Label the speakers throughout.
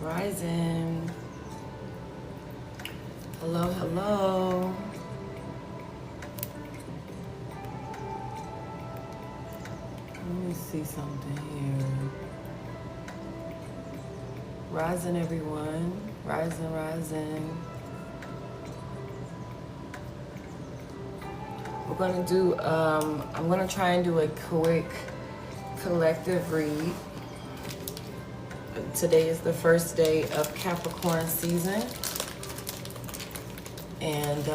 Speaker 1: Rising. Hello, hello. Let me see something here. Rising, everyone. Rising, rising. We're gonna do, I'm gonna try and do a quick collective read. Today is the first day of Capricorn season. And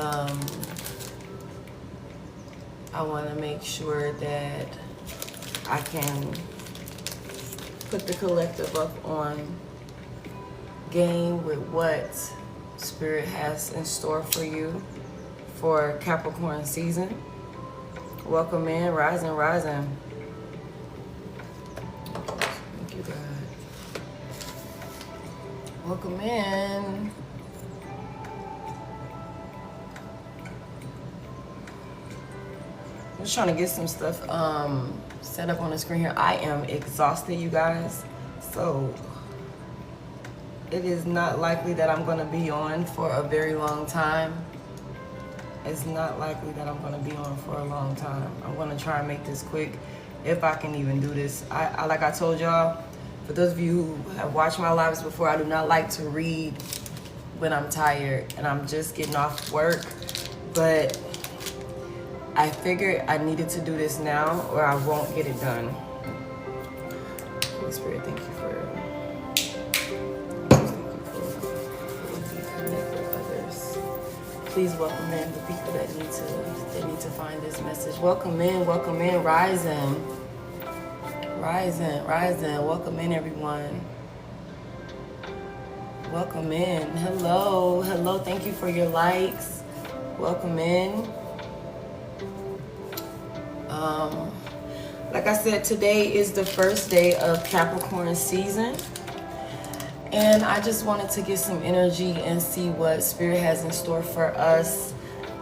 Speaker 1: I wanna make sure that I can put the collective up on game with what Spirit has in store for you for Capricorn season. Welcome in, rising, rising. Thank you, God. Welcome in. I'm just trying to get some stuff set up on the screen here. I am exhausted, you guys. So it is not likely that I'm gonna be on for a very long time. It's not likely that I'm gonna be on for a long time. I'm gonna try and make this quick if I can even do this. I like I told y'all, for those of you who have watched my lives before, I do not like to read when I'm tired and I'm just getting off work. But I figured I needed to do this now or I won't get it done. Holy Spirit, thank you for please welcome in the people that need to find this message. Welcome in, rising. Rising, rising. Welcome in, everyone. Welcome in. Hello, hello. Thank you for your likes. Welcome in. Like I said, today is the first day of Capricorn season. And I just wanted to get some energy and see what Spirit has in store for us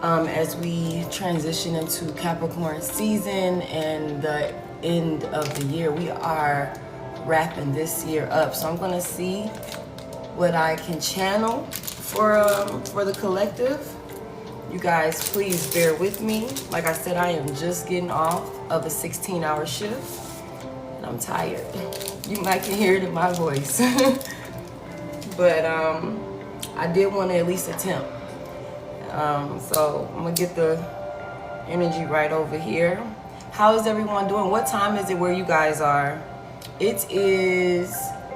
Speaker 1: as we transition into Capricorn season and the end of the year. We are wrapping this year up. So I'm going to see what I can channel for the collective. You guys, please bear with me. Like I said, I am just getting off of a 16-hour shift. And I'm tired. You might can hear it in my voice. But I did want to at least attempt. So I'm going to get the energy right over here. How is everyone doing? What time is it where you guys are? It is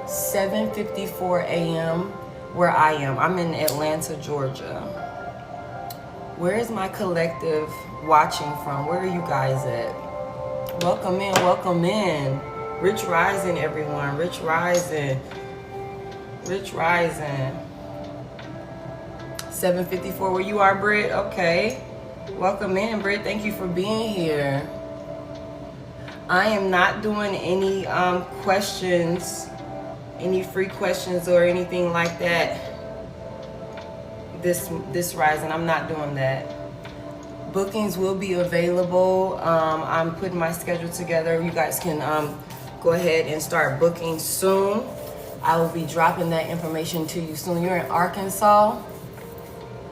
Speaker 1: 7:54 a.m. where I am. I'm in Atlanta, Georgia. Where is my collective watching from? Where are you guys at? Welcome in, welcome in. Rich rising, everyone. Rich rising. Rich rising. 7:54 where you are, Britt? Okay. Welcome in, Britt. Thank you for being here. I am not doing any questions, any free questions or anything like that. This rising, I'm not doing that. Bookings will be available. I'm putting my schedule together. You guys can go ahead and start booking soon. I will be dropping that information to you soon. You're in Arkansas.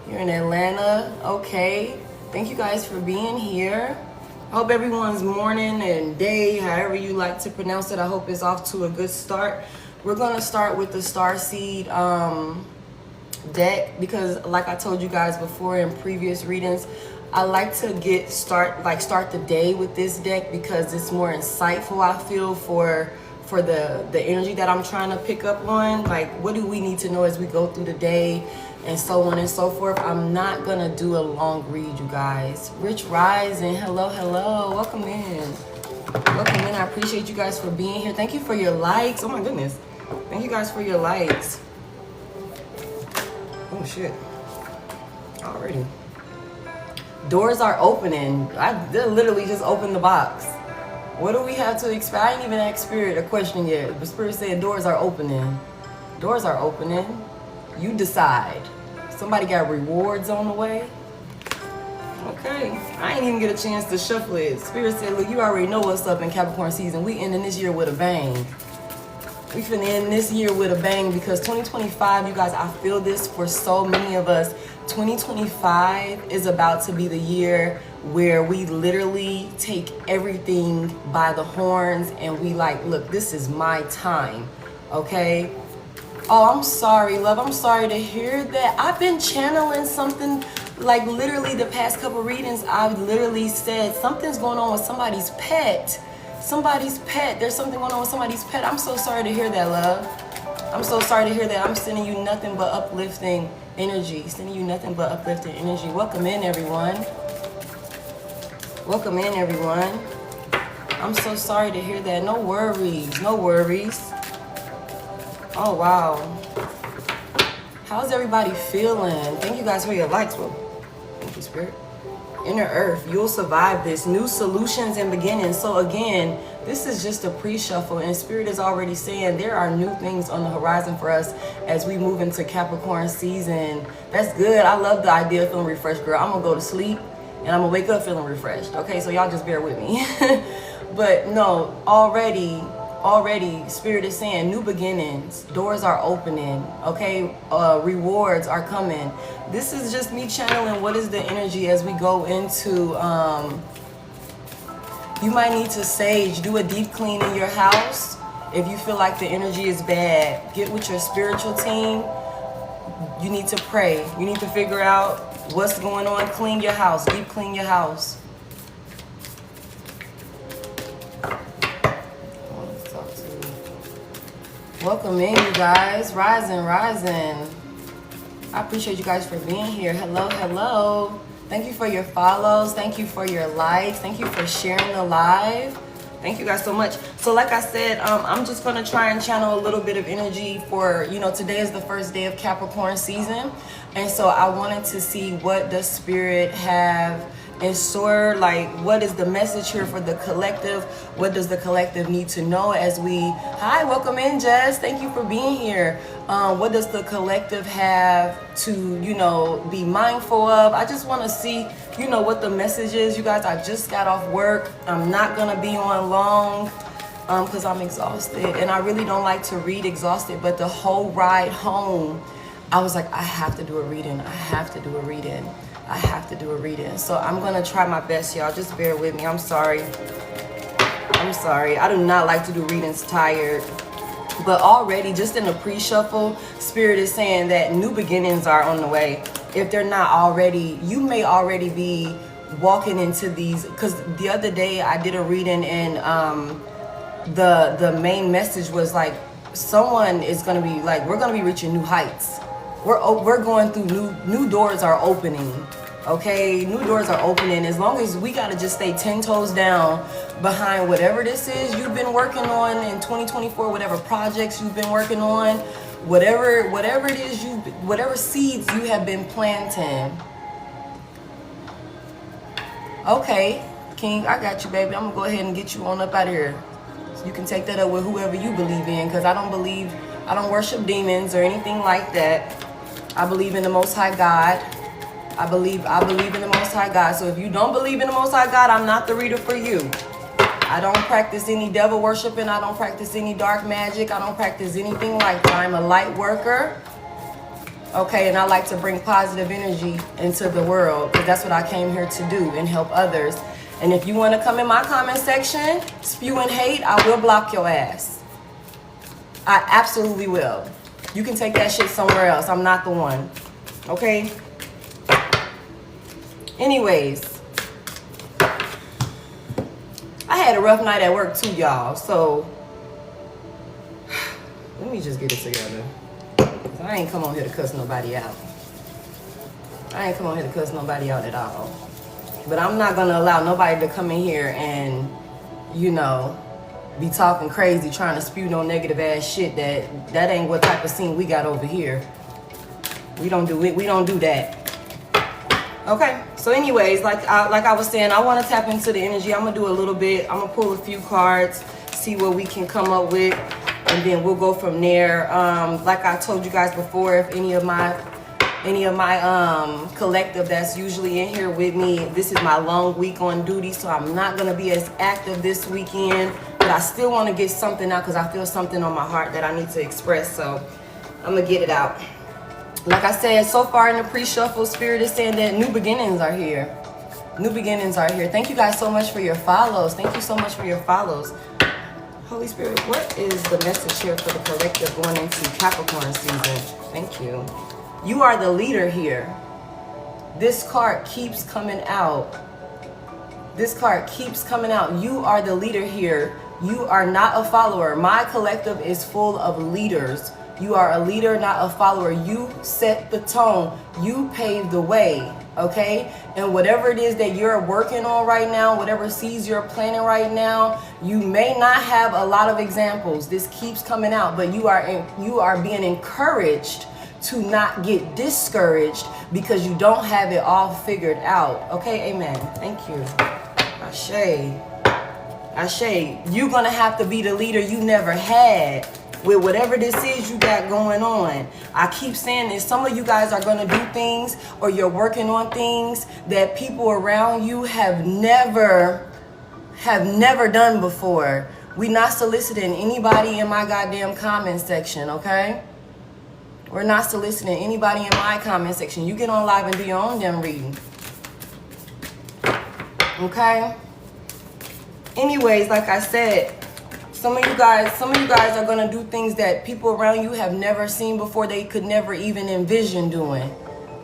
Speaker 1: You're in Atlanta. Okay. Thank you guys for being here. I hope everyone's morning and day, however you like to pronounce it, I hope it's off to a good start. We're going to start with the Starseed deck because like I told you guys before in previous readings, I like to start the day with this deck because it's more insightful, I feel, for the energy that I'm trying to pick up on. Like, what do we need to know as we go through the day and so on and so forth. I'm not gonna do a long read, you guys. Rich rising, hello, hello, welcome in. Welcome in, I appreciate you guys for being here. Thank you for your likes, oh my goodness. Thank you guys for your likes. Oh shit, already. Doors are opening. I literally just opened the box. What do we have to expect? I ain't even asked Spirit a question yet, but Spirit said doors are opening. Doors are opening. You decide. Somebody got rewards on the way. Okay, I ain't even get a chance to shuffle it. Spirit said, look, you already know what's up in Capricorn season. We ending this year with a bang. We finna end this year with a bang, because 2025, you guys, I feel this for so many of us. 2025 is about to be the year where we literally take everything by the horns and we like, look, this is my time, okay? Oh, I'm sorry, love. I'm sorry to hear that. I've been channeling something, like literally the past couple readings, I've literally said something's going on with somebody's pet. Somebody's pet. There's something going on with somebody's pet. I'm so sorry to hear that, love. I'm so sorry to hear that. I'm sending you nothing but uplifting energy. Sending you nothing but uplifting energy. Welcome in, everyone. Welcome in, everyone. I'm so sorry to hear that. No worries. No worries. Oh, wow. How's everybody feeling? Thank you guys for your likes. Well, thank you, Spirit. Inner Earth, you'll survive this. New solutions and beginnings. So again, this is just a pre-shuffle, and Spirit is already saying there are new things on the horizon for us as we move into Capricorn season. That's good. I love the idea of feeling refreshed, girl. I'm gonna go to sleep and I'm gonna wake up feeling refreshed. Okay, so y'all just bear with me. But no, already Spirit is saying new beginnings, doors are opening, okay? Rewards are coming. This is just me channeling what is the energy as we go into, you might need to sage, do a deep clean in your house. If you feel like the energy is bad, get with your spiritual team. You need to pray. You need to figure out what's going on. Clean your house, deep clean your house. Welcome in, you guys. Rising. I appreciate you guys for being here. Hello. Thank you for your follows. Thank you for your likes. Thank you for sharing the live. Thank you guys so much. So like I said, I'm just going to try and channel a little bit of energy for, today is the first day of Capricorn season. And so I wanted to see what does Spirit have in store, like what is the message here for the collective? What does the collective need to know as we, hi, welcome in, Jess. Thank you for being here. What does the collective have to, be mindful of? I just want to see, what the message is. You guys, I just got off work. I'm not going to be on long because I'm exhausted. And I really don't like to read exhausted, but the whole ride home, I was like, I have to do a reading. So I'm going to try my best, y'all. Just bear with me. I'm sorry. I do not like to do readings tired. But already, just in the pre-shuffle, Spirit is saying that new beginnings are on the way. If they're not already, you may already be walking into these. Because the other day, I did a reading and the main message was like, someone is going to be like, we're going to be reaching new heights. We're going through new doors are opening. Okay, new doors are opening. As long as we got to just stay 10 toes down behind whatever this is you've been working on in 2024, whatever projects you've been working on, whatever it is, whatever seeds you have been planting. Okay, King, I got you, baby. I'm gonna go ahead and get you on up out of here. So you can take that up with whoever you believe in, because I don't worship demons or anything like that. I believe in the Most High God. I believe in the Most High God. So if you don't believe in the Most High God, I'm not the reader for you. I don't practice any devil worshiping. I don't practice any dark magic. I don't practice anything like that. I'm a light worker. Okay, and I like to bring positive energy into the world, because that's what I came here to do, and help others. And if you want to come in my comment section spewing hate, I will block your ass. I absolutely will. You can take that shit somewhere else. I'm not the one. Okay? Anyways, I had a rough night at work too, y'all. So let me just get it together. I ain't come on here to cuss nobody out. At all. But I'm not gonna allow nobody to come in here and, be talking crazy, trying to spew no negative ass shit. That ain't what type of scene we got over here. We don't do it. We don't do that. Okay, so anyways, like I was saying, I want to tap into the energy. I'm going to do a little bit. I'm going to pull a few cards, see what we can come up with, and then we'll go from there. Like I told you guys before, if any of my collective that's usually in here with me, this is my long week on duty, so I'm not going to be as active this weekend. but I still want to get something out because I feel something on my heart that I need to express. So I'm going to get it out. Like I said, so far in the pre-shuffle, Spirit is saying that new beginnings are here. New beginnings are here. Thank you guys so much for your follows. Thank you so much for your follows. Holy Spirit, what is the message here for the collective going into Capricorn season? Thank you. You are the leader here. This card keeps coming out. This card keeps coming out. You are the leader here. You are not a follower. My collective is full of leaders. You are a leader, not a follower. You set the tone. You pave the way, okay? And whatever it is that you're working on right now, whatever seeds you're planting right now, you may not have a lot of examples. This keeps coming out, but you are being encouraged to not get discouraged because you don't have it all figured out. Okay, amen. Thank you. Ashe. Ashe. You're going to have to be the leader you never had with whatever this is you got going on. I keep saying this. Some of you guys are going to do things, or you're working on things that people around you have never done before. We're not soliciting anybody in my goddamn comment section, okay? We're not soliciting anybody in my comment section. You get on live and do your own damn reading. Okay? Anyways, like I said, some of you guys are going to do things that people around you have never seen before. They could never even envision doing.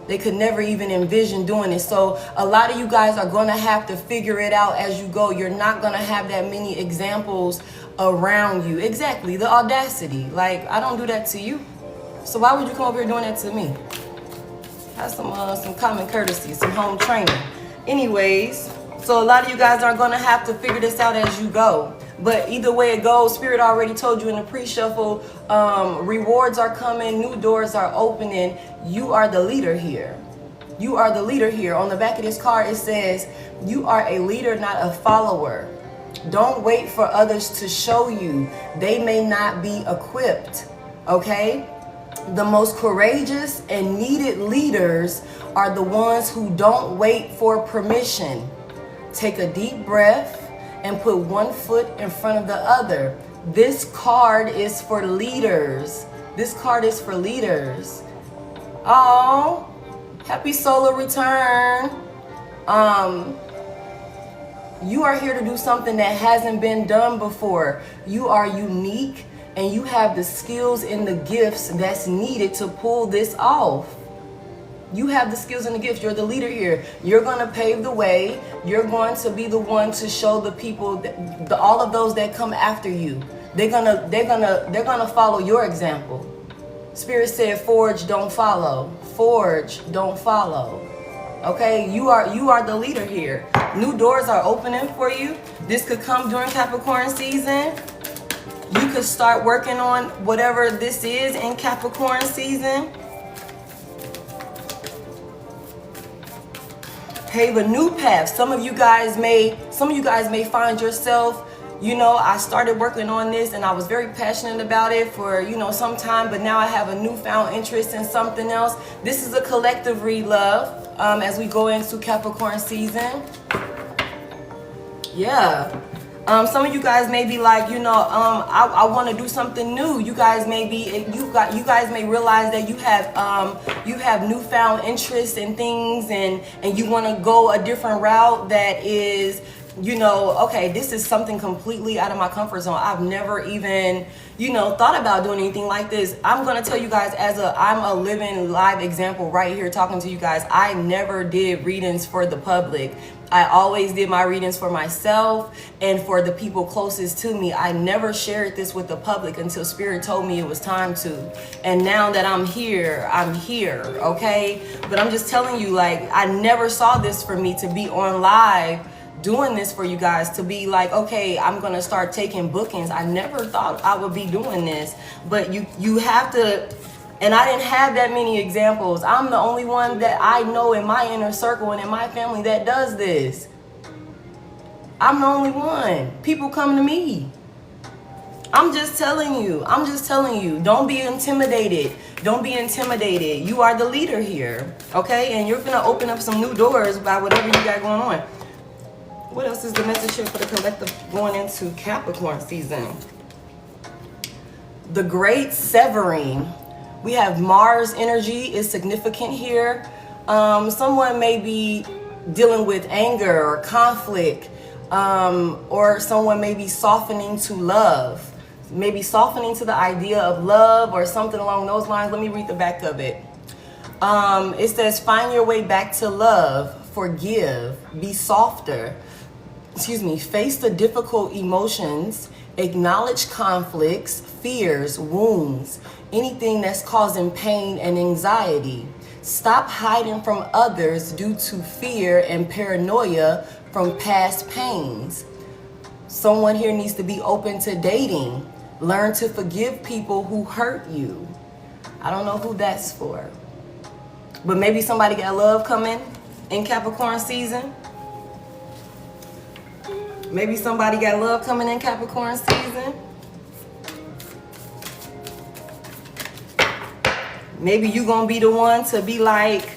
Speaker 1: They could never even envision doing it. So a lot of you guys are going to have to figure it out as you go. You're not going to have that many examples around you. Exactly. The audacity. Like, I don't do that to you. So why would you come over here doing that to me? Have some common courtesy, some home training. Anyways, so a lot of you guys are going to have to figure this out as you go. But either way it goes, Spirit already told you in the pre-shuffle, rewards are coming, new doors are opening. You are the leader here. You are the leader here. On the back of this card, it says, you are a leader, not a follower. Don't wait for others to show you. They may not be equipped, okay? The most courageous and needed leaders are the ones who don't wait for permission. Take a deep breath and put one foot in front of the other. This card is for leaders. This card is for leaders. Oh, happy solar return. You are here to do something that hasn't been done before. You are unique. And you have the skills and the gifts that's needed to pull this off. You have the skills and the gifts. You're the leader here. You're going to pave the way. You're going to be the one to show the people, all of those that come after you. They're gonna follow your example. Spirit said, forge, don't follow. Forge, don't follow. Okay, you are the leader here. New doors are opening for you. This could come during Capricorn season. You could start working on whatever this is in Capricorn season. Pave a new path. Some of you guys may find yourself, you know, I started working on this and I was very passionate about it for, you know, some time, but now I have a newfound interest in something else. This is a collective read, love, as we go into Capricorn season. Yeah. Some of you guys may be like, you know, I want to do something new. You guys may realize that you have newfound interest in things, and you want to go a different route that is, you know, okay, this is something completely out of my comfort zone. I've never even, you know, thought about doing anything like this. I'm going to tell you guys, I'm a living live example right here talking to you guys. I never did readings for the public. I always did my readings for myself and for the people closest to me. I never shared this with the public until Spirit told me it was time to. And now that I'm here, okay? But I'm just telling you, like, I never saw this for me to be on live doing this for you guys, to be like, okay, I'm gonna start taking bookings. I never thought I would be doing this, but you have to. And I didn't have that many examples. I'm the only one that I know in my inner circle and in my family that does this. I'm the only one. People come to me. I'm just telling you. Don't be intimidated. Don't be intimidated. You are the leader here, okay? And you're going to open up some new doors by whatever you got going on. What else is the message here for the collective going into Capricorn season? The great severing. We have Mars energy is significant here. Someone may be dealing with anger or conflict, or someone may be softening to love. Maybe softening to the idea of love or something along those lines. Let me read the back of it. It says, find your way back to love, forgive, be softer. Face the difficult emotions, acknowledge conflicts, fears, wounds, anything that's causing pain and anxiety. Stop hiding from others due to fear and paranoia from past pains. Someone here needs to be open to dating. Learn to forgive people who hurt you. I don't know who that's for. But maybe somebody got love coming in Capricorn season. Maybe somebody got love coming in Capricorn season. Maybe you gonna be the one to be like,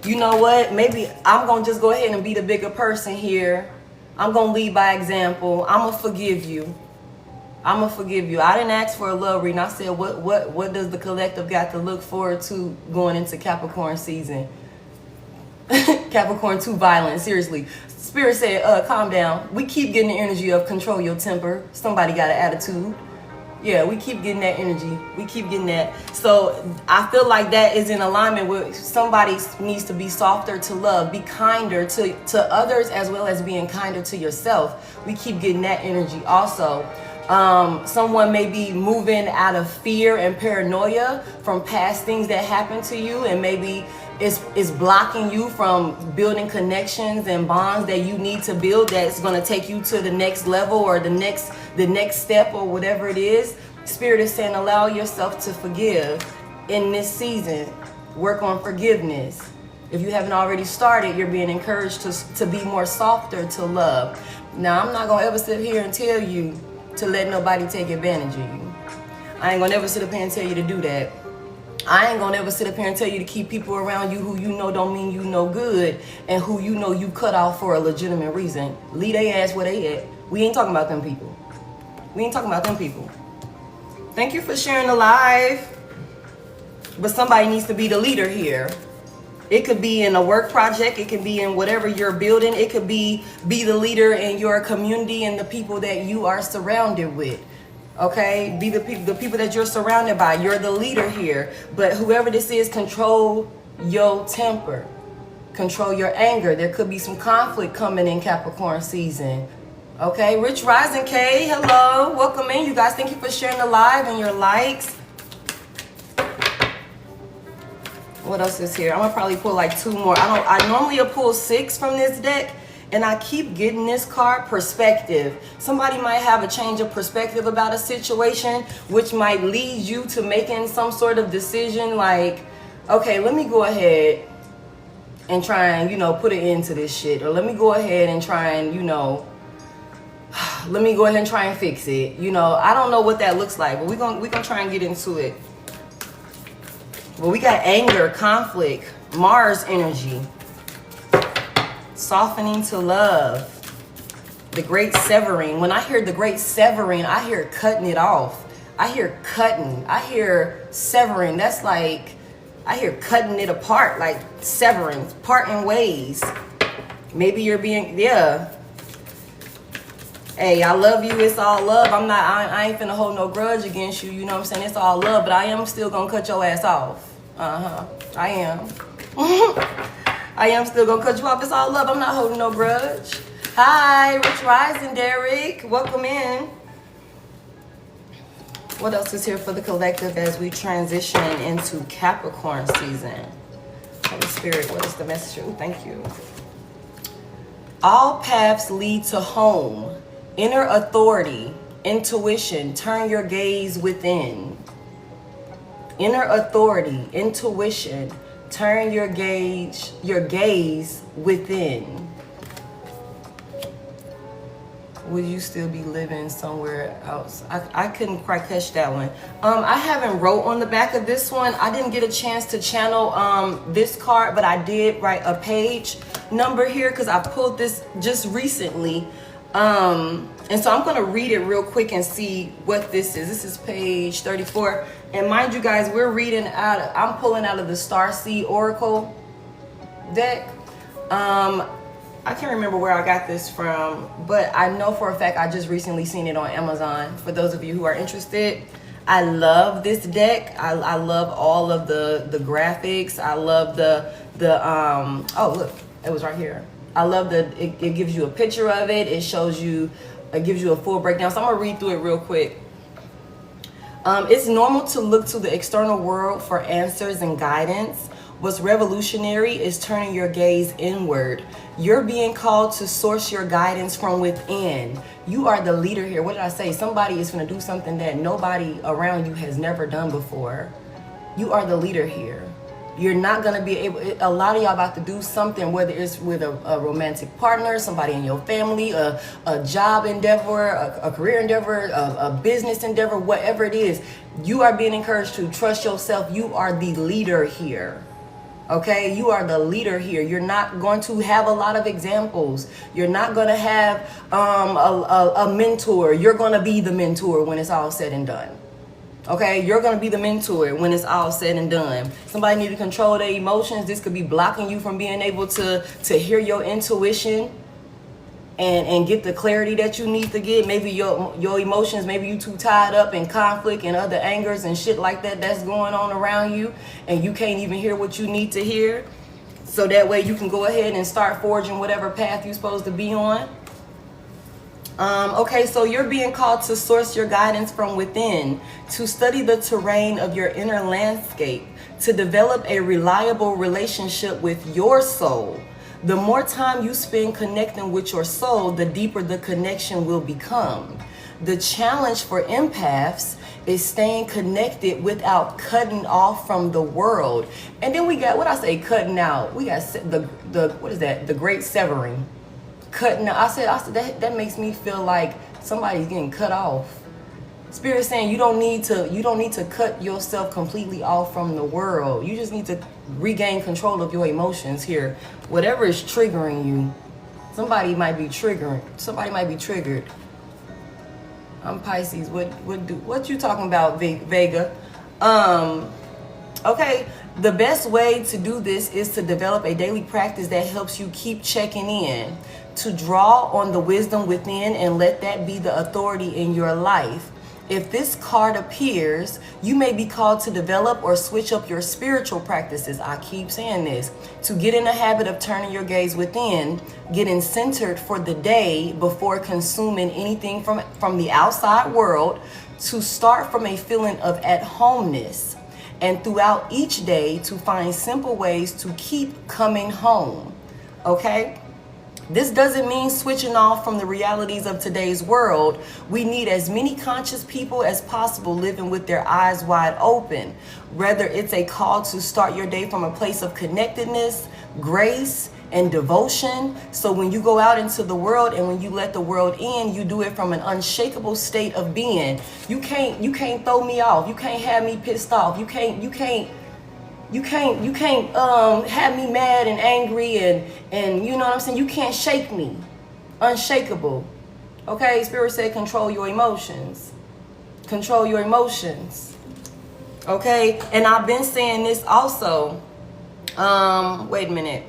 Speaker 1: you know what? Maybe I'm gonna just go ahead and be the bigger person here. I'm gonna lead by example. I'm gonna forgive you. I'm gonna forgive you. I didn't ask for a love reading. I said, what does the collective got to look forward to going into Capricorn season? Capricorn too violent, seriously. Spirit said, calm down. We keep getting the energy of control your temper. Somebody got an attitude. Yeah, we keep getting that energy. We keep getting that. So I feel like that is in alignment with somebody needs to be softer to love, be kinder to others as well as being kinder to yourself. We keep getting that energy also. Someone may be moving out of fear and paranoia from past things that happened to you, and maybe it's blocking you from building connections and bonds that you need to build that's going to take you to the next level or the next step or whatever it is. Spirit is saying allow yourself to forgive in this season. Work on forgiveness. If you haven't already started, you're being encouraged to be more softer to love. Now, I'm not going to ever sit here and tell you to let nobody take advantage of you. I ain't gonna never sit up here and tell you to do that. I ain't gonna never sit up here and tell you to keep people around you who you know don't mean you no good and who you know you cut off for a legitimate reason. Leave they ass where they at. We ain't talking about them people. We ain't talking about them people. Thank you for sharing the live. But somebody needs to be the leader here. It could be in a work project. It could be in whatever you're building. It could be the leader in your community and the people that you are surrounded with. Okay? Be the people that you're surrounded by. You're the leader here. But whoever this is, control your temper. Control your anger. There could be some conflict coming in Capricorn season. Okay? Rich Rising K, hello. Welcome in, you guys. Thank you for sharing the live and your likes. What else is here? I'm gonna probably pull like 2 more. I normally pull 6 from this deck, and I keep getting this card, perspective. Somebody might have a change of perspective about a situation, which might lead you to making some sort of decision like, okay, let me go ahead and try and, put an end to this shit. Or let me go ahead and try and, let me go ahead and try and fix it. I don't know what that looks like, but we're gonna try and get into it. Well, we got anger, conflict, Mars energy, softening to love, the great severing. When I hear the great severing, I hear cutting it off. I hear cutting. I hear severing. That's like, I hear cutting it apart, like severing, parting ways. Maybe you're being, Hey, I love you. It's all love. I ain't finna hold no grudge against you. You know what I'm saying? It's all love, but I am still gonna cut your ass off. I am. I am still gonna cut you off. It's all love. I'm not holding no grudge. Hi, Rich Rising, Derek. Welcome in. What else is here for the collective as we transition into Capricorn season? Holy Spirit, what is the message? Ooh, thank you. All paths lead to home. Inner authority, intuition, turn your gaze within. Inner authority, intuition, turn your gaze within. would you still be living somewhere else? I couldn't quite catch that one. I haven't wrote on the back of this one. I didn't get a chance to channel this card, but I did write a page number here because I pulled this just recently. And so I'm going to read it real quick and see what this is. This is page 34. And mind you guys, we're reading out, I'm pulling out of the Starseed Oracle deck. I can't remember where I got this from, but I know for a fact I just recently seen it on Amazon. For those of you who are interested, I love this deck. I love all of the graphics. I love oh look, it was right here. I love it gives you a picture of it. It shows you, it gives you a full breakdown. So I'm gonna read through it real quick. It's normal to look to the external world for answers and guidance. What's revolutionary is turning your gaze inward. You're being called to source your guidance from within. You are the leader here. What did I say? Somebody is going to do something that nobody around you has never done before. You are the leader here. You're not going to be able, a lot of y'all about to do something, whether it's with a romantic partner, somebody in your family, a job endeavor, a career endeavor, a business endeavor, whatever it is. You are being encouraged to trust yourself. You are the leader here. Okay, you are the leader here. You're not going to have a lot of examples. You're not going to have a mentor. You're going to be the mentor when it's all said and done. Okay, you're going to be the mentor when it's all said and done. Somebody need to control their emotions. This could be blocking you from being able to hear your intuition and get the clarity that you need to get. Maybe your emotions, maybe you too tied up in conflict and other angers and shit like that that's going on around you, and you can't even hear what you need to hear. So that way you can go ahead and start forging whatever path you're supposed to be on. Okay, so you're being called to source your guidance from within, to study the terrain of your inner landscape, to develop a reliable relationship with your soul. The more time you spend connecting with your soul, the deeper the connection will become. The challenge for empaths is staying connected without cutting off from the world. And then we got, what I say, cutting out. We got what is that? The great severing. Cutting out. I said that makes me feel like somebody's getting cut off. Spirit saying you don't need to cut yourself completely off from the world. You just need to regain control of your emotions here. Whatever is triggering you, somebody might be triggered. I'm Pisces. What you talking about, Vega? Okay, the best way to do this is to develop a daily practice that helps you keep checking in, to draw on the wisdom within and let that be the authority in your life. If this card appears, you may be called to develop or switch up your spiritual practices. I keep saying this. To get in the habit of turning your gaze within, getting centered for the day before consuming anything from the outside world, to start from a feeling of at-homeness, and throughout each day to find simple ways to keep coming home. Okay? This doesn't mean switching off from the realities of today's world. We need as many conscious people as possible living with their eyes wide open. Whether it's a call to start your day from a place of connectedness, grace, and devotion. So when you go out into the world and when you let the world in, you do it from an unshakable state of being. You can't throw me off. You can't have me pissed off. You can't have me mad and angry and you know what I'm saying? You can't shake me. Unshakable. Okay, Spirit said control your emotions. Control your emotions. Okay, and I've been saying this also. Wait a minute.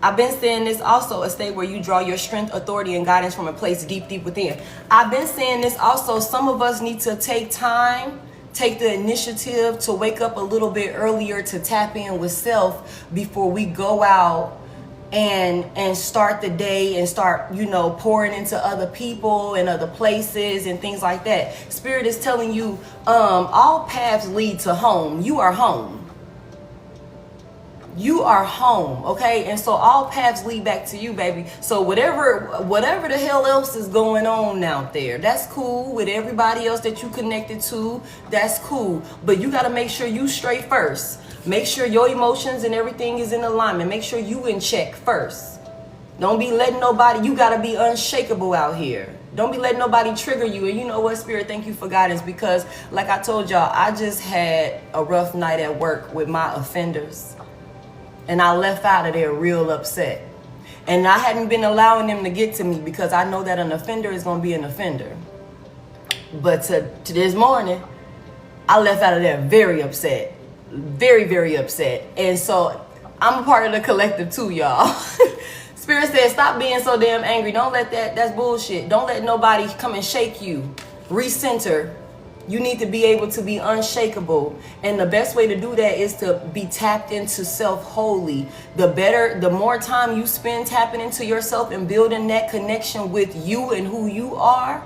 Speaker 1: I've been saying this also, a state where you draw your strength, authority, and guidance from a place deep, deep within. I've been saying this also. Some of us need to take time, take the initiative to wake up a little bit earlier to tap in with self before we go out and start the day and start, pouring into other people and other places and things like that. Spirit is telling you, all paths lead to home. You are home. You are home, okay? And so all paths lead back to you, baby. So whatever the hell else is going on out there, that's cool. With everybody else that you connected to, that's cool. But you got to make sure you straight first. Make sure your emotions and everything is in alignment. Make sure you in check first. Don't be letting nobody, you got to be unshakable out here. Don't be letting nobody trigger you. And you know what, Spirit, thank you for guidance, because like I told y'all, I just had a rough night at work with my offenders. And I left out of there real upset. And I hadn't been allowing them to get to me because I know that an offender is going to be an offender. But to this morning, I left out of there very upset. Very, very upset. And so I'm a part of the collective too, y'all. Spirit says, stop being so damn angry. Don't let that's bullshit. Don't let nobody come and shake you. Recenter. You need to be able to be unshakable. And the best way to do that is to be tapped into self wholly. The more time you spend tapping into yourself and building that connection with you and who you are,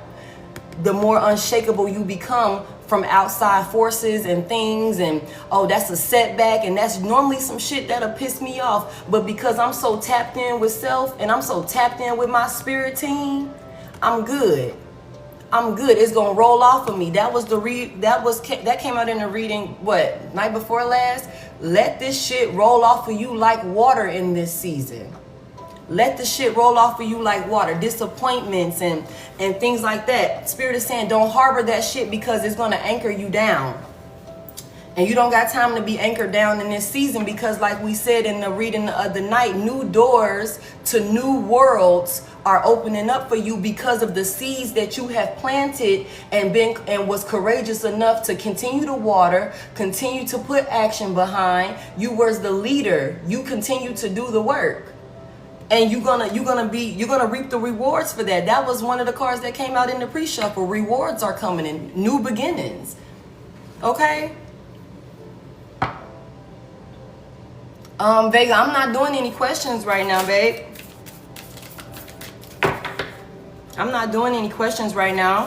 Speaker 1: the more unshakable you become from outside forces and things. And oh, that's a setback, and that's normally some shit that'll piss me off. But because I'm so tapped in with self and I'm so tapped in with my spirit team, I'm good. I'm good. It's gonna roll off of me. That came out in the reading, what, night before last? Let this shit roll off of you like water in this season. Let the shit roll off of you like water. Disappointments and things like that. Spirit is saying don't harbor that shit because it's gonna anchor you down. And you don't got time to be anchored down in this season because, like we said in the reading of the night, new doors to new worlds are opening up for you because of the seeds that you have planted and was courageous enough to continue to water, continue to put action behind. You was the leader. You continue to do the work. And you're gonna reap the rewards for that. That was one of the cards that came out in the pre-shuffle. Rewards are coming in, new beginnings. Okay? Vega, I'm not doing any questions right now, babe. I'm not doing any questions right now.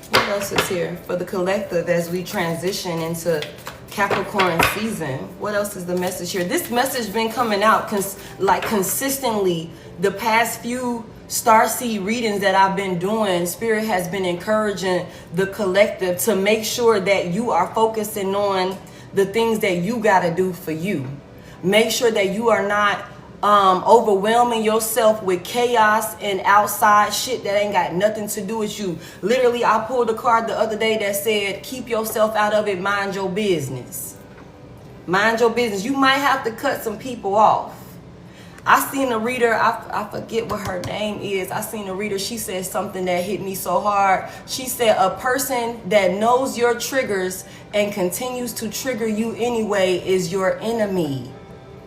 Speaker 1: What else is here for the collective as we transition into Capricorn season? What else is the message here? This message been coming out consistently the past few starseed readings that I've been doing. Spirit has been encouraging the collective to make sure that you are focusing on the things that you got to do for you. Make sure that you are not overwhelming yourself with chaos and outside shit that ain't got nothing to do with you. Literally, I pulled a card the other day that said, keep yourself out of it, mind your business. Mind your business. You might have to cut some people off. I seen a reader, I forget what her name is. I seen a reader, she said something that hit me so hard. She said, a person that knows your triggers and continues to trigger you anyway is your enemy.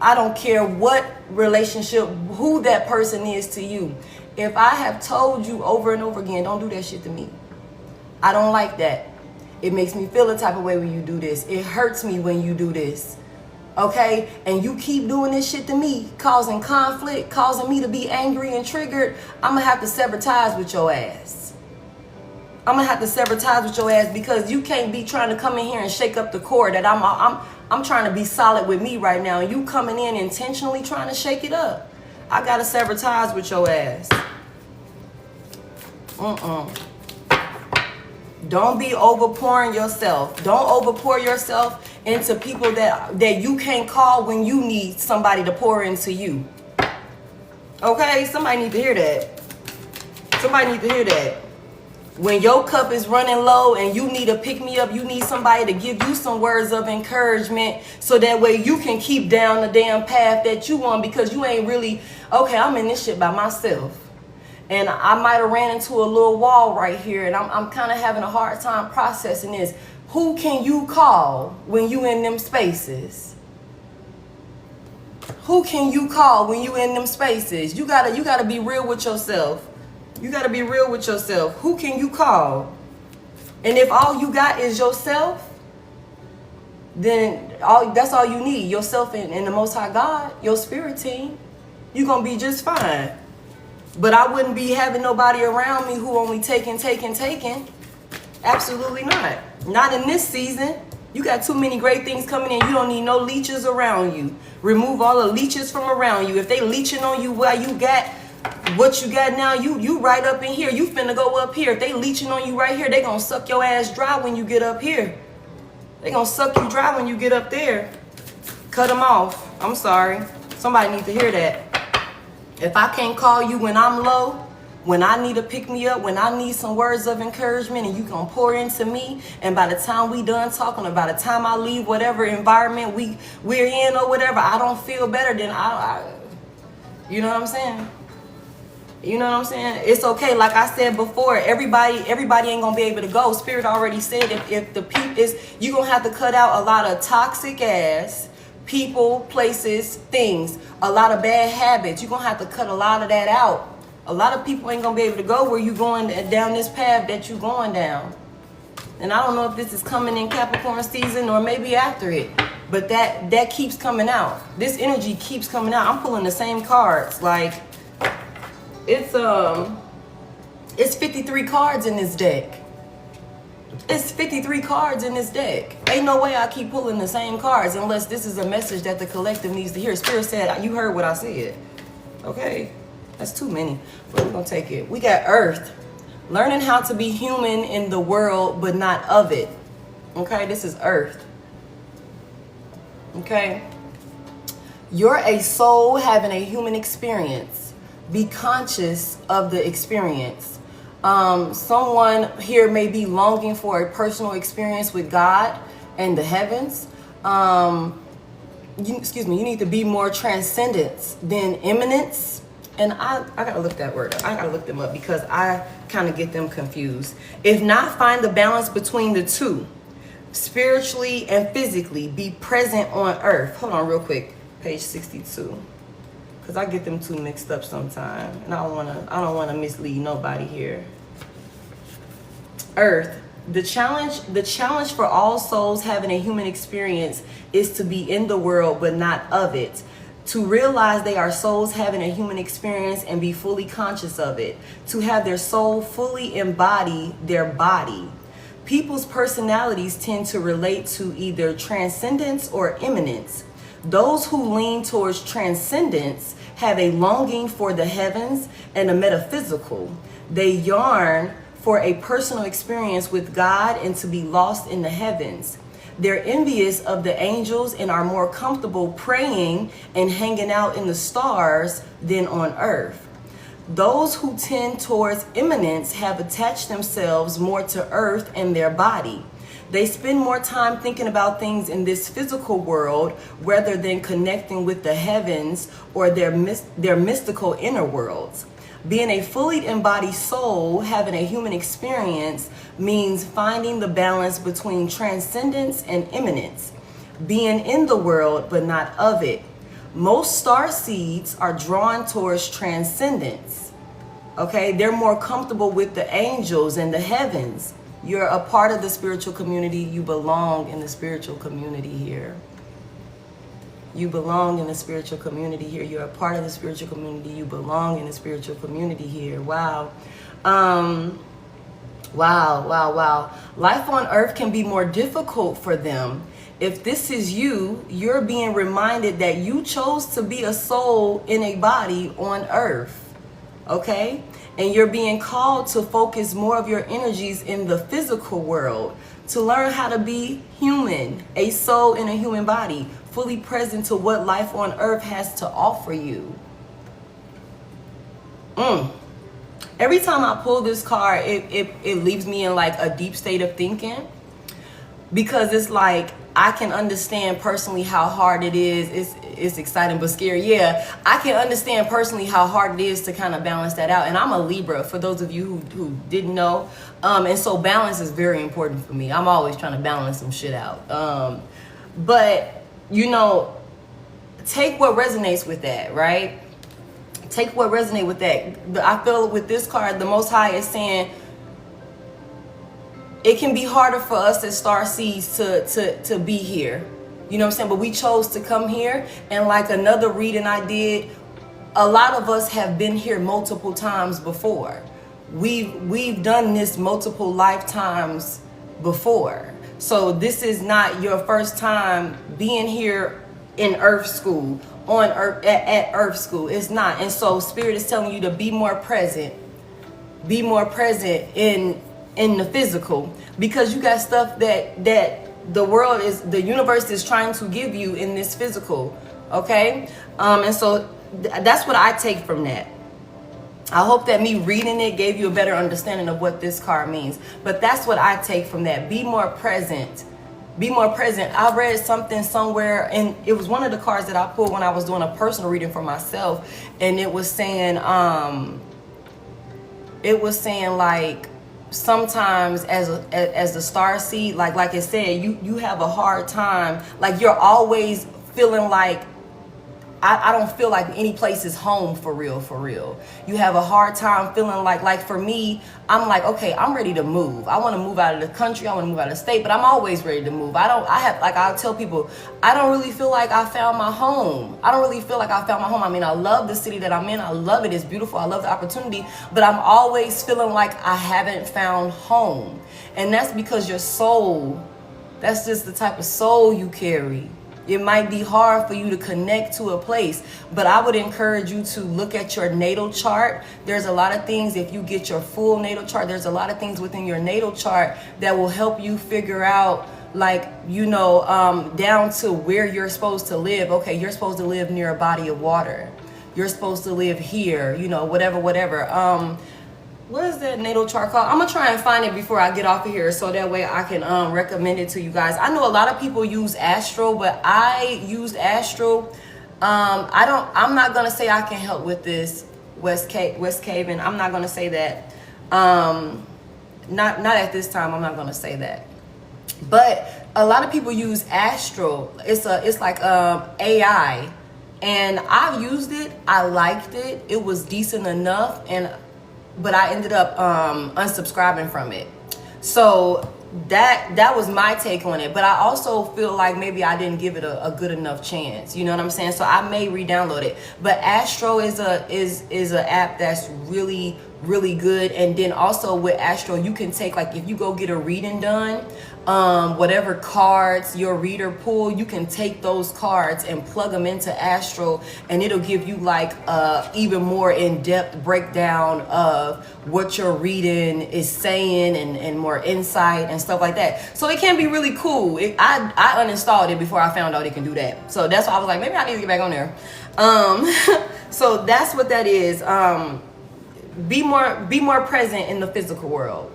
Speaker 1: I don't care what relationship, who that person is to you. If I have told you over and over again, don't do that shit to me. I don't like that. It makes me feel a type of way when you do this. It hurts me when you do this. Okay? And you keep doing this shit to me, causing conflict, causing me to be angry and triggered, I'm gonna have to sever ties with your ass. I'm gonna have to sever ties with your ass because you can't be trying to come in here and shake up the core that I'm trying to be solid with me right now. And you coming in intentionally trying to shake it up. I gotta sever ties with your ass. Don't be overpouring yourself. Don't overpour yourself into people that you can't call when you need somebody to pour into you. Okay? Somebody need to hear that. Somebody need to hear that. When your cup is running low and you need a pick-me-up, you need somebody to give you some words of encouragement so that way you can keep down the damn path that you want because you ain't really, okay, I'm in this shit by myself. And I might have ran into a little wall right here and I'm kind of having a hard time processing this. Who can you call when you in them spaces? Who can you call when you in them spaces? You gotta be real with yourself. You gotta be real with yourself. Who can you call? And if all you got is yourself, then that's all you need. Yourself and the Most High God, your spirit team, you're gonna be just fine. But I wouldn't be having nobody around me who only taking. Absolutely not. Not in this season. You got too many great things coming in. You don't need no leeches around you. Remove all the leeches from around you. If they leeching on you while you got what you got now, you right up in here. You finna go up here. If they leeching on you right here, they gonna suck your ass dry when you get up here. They gonna suck you dry when you get up there. Cut them off. I'm sorry. Somebody needs to hear that. If I can't call you when I'm low, when I need to pick me up, when I need some words of encouragement, and you gonna pour into me, and by the time we done talking, or by the time I leave whatever environment we're in or whatever, I don't feel better, then I you know what I'm saying? You know what I'm saying? It's okay. Like I said before, everybody ain't gonna be able to go. Spirit already said if the people is, you gonna have to cut out a lot of toxic ass people, places, things, a lot of bad habits. You're gonna have to cut a lot of that out. A lot of people ain't gonna be able to go where you going down this path that you going down. And I don't know if this is coming in Capricorn season or maybe after it, but that keeps coming out. This energy keeps coming out. I'm pulling the same cards. Like, it's 53 cards in this deck. It's 53 cards in this deck. Ain't no way I keep pulling the same cards unless this is a message that the collective needs to hear. Spirit said, you heard what I said. Okay, that's too many, but we're gonna take it. We got Earth. Learning how to be human in the world, but not of it. Okay, this is Earth. Okay. You're a soul having a human experience. Be conscious of the experience. Someone here may be longing for a personal experience with God and the heavens. You need to be more transcendence than immanence. And I gotta look that word up. I gotta look them up because I kind of get them confused. If not, find the balance between the two. Spiritually and physically, be present on earth. Hold on real quick. Page 62. Because I get them two mixed up sometimes. And I don't wanna mislead nobody here. Earth. The challenge for all souls having a human experience is to be in the world but not of it. To realize they are souls having a human experience and be fully conscious of it. To have their soul fully embody their body. People's personalities tend to relate to either transcendence or immanence. Those who lean towards transcendence have a longing for the heavens and the metaphysical. They yearn for a personal experience with God and to be lost in the heavens. They're envious of the angels and are more comfortable praying and hanging out in the stars than on earth. Those who tend towards immanence have attached themselves more to earth and their body. They spend more time thinking about things in this physical world rather than connecting with the heavens or their mystical inner worlds. Being a fully embodied soul, having a human experience, means finding the balance between transcendence and immanence. Being in the world but not of it. Most starseeds are drawn towards transcendence. Okay, they're more comfortable with the angels and the heavens. You're a part of the spiritual community. You belong in the spiritual community here. You belong in the spiritual community here. You're a part of the spiritual community. You belong in the spiritual community here. Wow. Wow. Life on earth can be more difficult for them. If this is you, you're being reminded that you chose to be a soul in a body on earth. Okay? And you're being called to focus more of your energies in the physical world, to learn how to be human, a soul in a human body, fully present to what life on earth has to offer you. Every time I pull this card, it leaves me in like a deep state of thinking, because it's like I can understand personally how hard it is. It's exciting but scary. Yeah, I can understand personally how hard it is to kind of balance that out. And I'm a Libra, for those of you who didn't know. And so balance is very important for me. I'm always trying to balance some shit out. But, you know, take what resonates with that, right? Take what resonates with that. I feel with this card, the Most High is saying, it can be harder for us as Starseeds to be here. You know what I'm saying? But we chose to come here. And like another reading I did, a lot of us have been here multiple times before. We've done this multiple lifetimes before. So this is not your first time being here in Earth School, on Earth, at Earth School. It's not. And so Spirit is telling you to be more present. Be more present in the physical, because you got stuff that the universe is trying to give you in this physical. Okay. And so that's what I take from that. I hope that me reading it gave you a better understanding of what this card means. But that's what I take from that. Be more present. Be more present. I read something somewhere, and it was one of the cards that I pulled when I was doing a personal reading for myself, and it was saying like sometimes as the star seed, like it said, you have a hard time, like you're always feeling like I don't feel like any place is home for real. You have a hard time feeling like for me, I'm like, okay, I'm ready to move. I want to move out of the country. I want to move out of the state, but I'm always ready to move. I'll tell people, I don't really feel like I found my home. I mean, I love the city that I'm in. I love it. It's beautiful. I love the opportunity, but I'm always feeling like I haven't found home. And that's because your soul, that's just the type of soul you carry. It might be hard for you to connect to a place, but I would encourage you to look at your natal chart. There's a lot of things, if you get your full natal chart, there's a lot of things within your natal chart that will help you figure out, like, down to where you're supposed to live. Okay, you're supposed to live near a body of water. You're supposed to live here, whatever. What is that natal chart called? I'm gonna try and find it before I get off of here, so that way I can recommend it to you guys. I know a lot of people use Astro, but I used Astro. I'm not gonna say I can help with this, West Caven. I'm not gonna say that. Not at this time. I'm not gonna say that. But a lot of people use Astro. It's like AI, and I've used it. I liked it. It was decent enough, but I ended up unsubscribing from it. So that was my take on it. But I also feel like maybe I didn't give it a good enough chance. You know what I'm saying? So I may re-download it. But Astro is an app that's really, really good. And then also with Astro, you can take, like, if you go get a reading done, whatever cards your reader pull, you can take those cards and plug them into Astro, and it'll give you like even more in-depth breakdown of what your reading is saying, and more insight and stuff like that. So it can be really cool. I uninstalled it before I found out it can do that. So that's why I was like, maybe I need to get back on there. So that's what that is. Be more present in the physical world.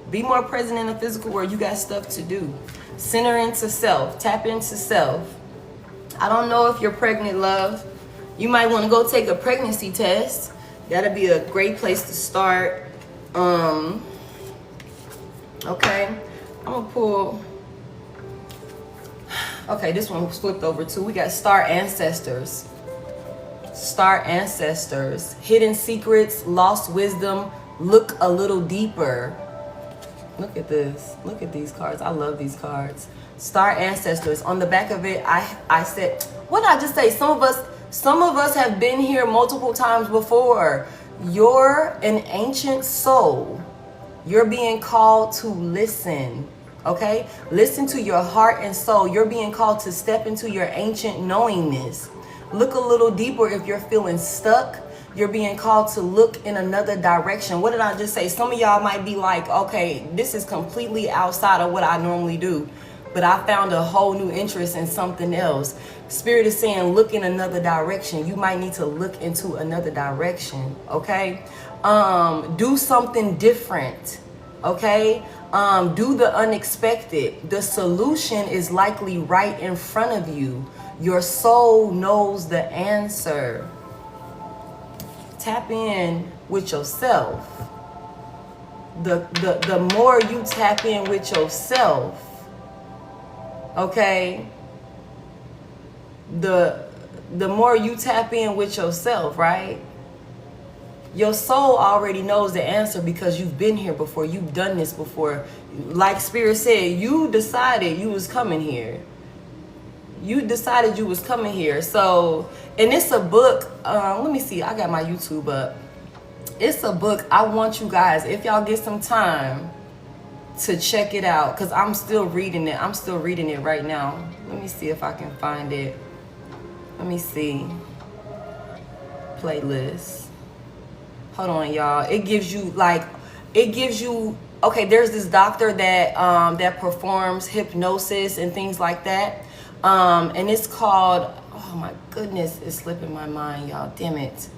Speaker 1: Be more present in the physical world. You got stuff to do. Center into self. Tap into self. I don't know if you're pregnant, love. You might want to go take a pregnancy test. That'd be a great place to start. Okay. I'm going to pull. Okay, this one was flipped over too. We got Star Ancestors. Star Ancestors. Hidden secrets. Lost wisdom. Look a little deeper. Look at this. Look at these cards. I love these cards. Star Ancestors. On the back of it, I said, what did I just say? Some of us have been here multiple times before. You're an ancient soul. You're being called to listen. Okay? Listen to your heart and soul. You're being called to step into your ancient knowingness. Look a little deeper if you're feeling stuck. You're being called to look in another direction. What did I just say? Some of y'all might be like, okay, this is completely outside of what I normally do, but I found a whole new interest in something else. Spirit is saying, look in another direction. You might need to look into another direction, okay? Do something different, okay? Do the unexpected. The solution is likely right in front of you. Your soul knows the answer. Tap in with yourself. The more you tap in with yourself, okay, the more you tap in with yourself, right? Your soul already knows the answer because you've been here before. You've done this before. Like Spirit said, you decided you was coming here. You decided you was coming here. So, and it's a book. Let me see. I got my YouTube up. It's a book. I want you guys, if y'all get some time, to check it out, because I'm still reading it. I'm still reading it right now. Let me see if I can find it. Let me see. Playlist. Hold on, y'all. It gives you okay, there's this doctor that that performs hypnosis and things like that. And it's called, oh my goodness, it's slipping my mind, y'all. Damn it.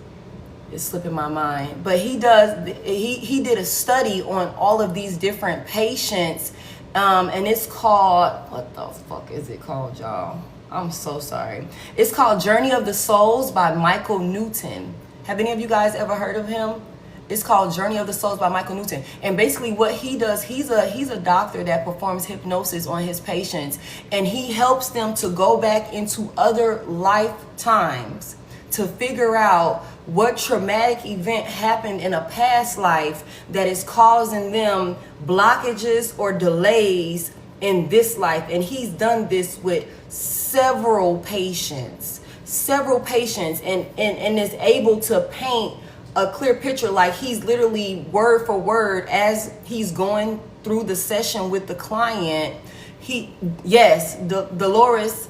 Speaker 1: It's slipping my mind. But he did a study on all of these different patients. And it's called, what the fuck is it called, y'all? I'm so sorry. It's called Journey of the Souls by Michael Newton. Have any of you guys ever heard of him? It's called Journey of the Souls by Michael Newton. And basically what he does, he's a doctor that performs hypnosis on his patients. And he helps them to go back into other lifetimes to figure out what traumatic event happened in a past life that is causing them blockages or delays in this life. And he's done this with several patients and is able to paint a clear picture, like he's literally word for word as he's going through the session with the client. Dolores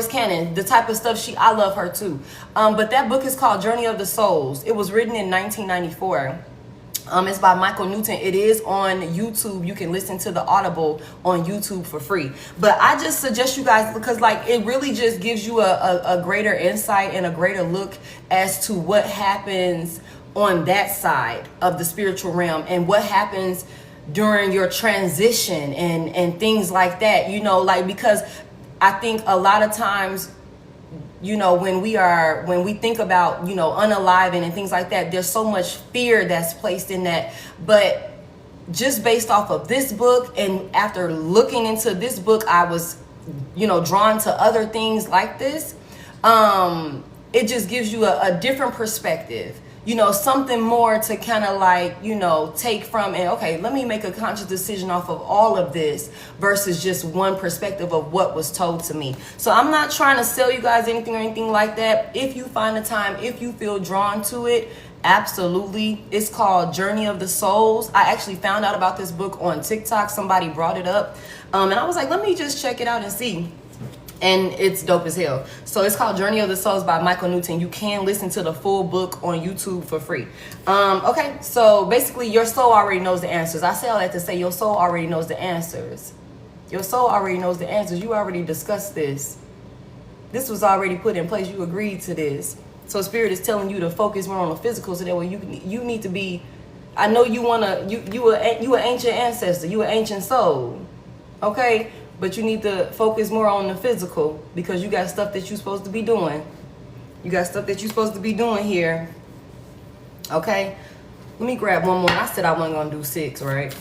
Speaker 1: Cannon, the type of stuff I love her too. But that book is called Journey of the Souls. It was written in 1994. It's by Michael Newton. It is on YouTube. You can listen to the Audible on YouTube for free. But I just suggest you guys, because like it really just gives you a greater insight and a greater look as to what happens on that side of the spiritual realm and what happens during your transition and things like that. You know, like, because I think a lot of times, you know, when we think about, you know, unaliving and things like that, there's so much fear that's placed in that. But just based off of this book, and after looking into this book, I was, you know, drawn to other things like this. It just gives you a different perspective, you know, something more to kind of like, you know, take from, and okay, let me make a conscious decision off of all of this versus just one perspective of what was told to me. So I'm not trying to sell you guys anything or anything like that. If you find the time, if you feel drawn to it, absolutely. It's called Journey of the Souls. I actually found out about this book on TikTok. Somebody brought it up. And I was like, let me just check it out and see. And it's dope as hell. So it's called Journey of the Souls by Michael Newton. You can listen to the full book on YouTube for free. Okay, so basically your soul already knows the answers. I say all that to say your soul already knows the answers. Your soul already knows the answers. You already discussed this. This was already put in place. You agreed to this. So Spirit is telling you to focus more on the physical, so that way you need to be. I know you an ancient ancestor. You an ancient soul. Okay. But you need to focus more on the physical, because you got stuff that you're supposed to be doing. You got stuff that you're supposed to be doing here. Okay? Let me grab one more. I said I wasn't going to do 6, right?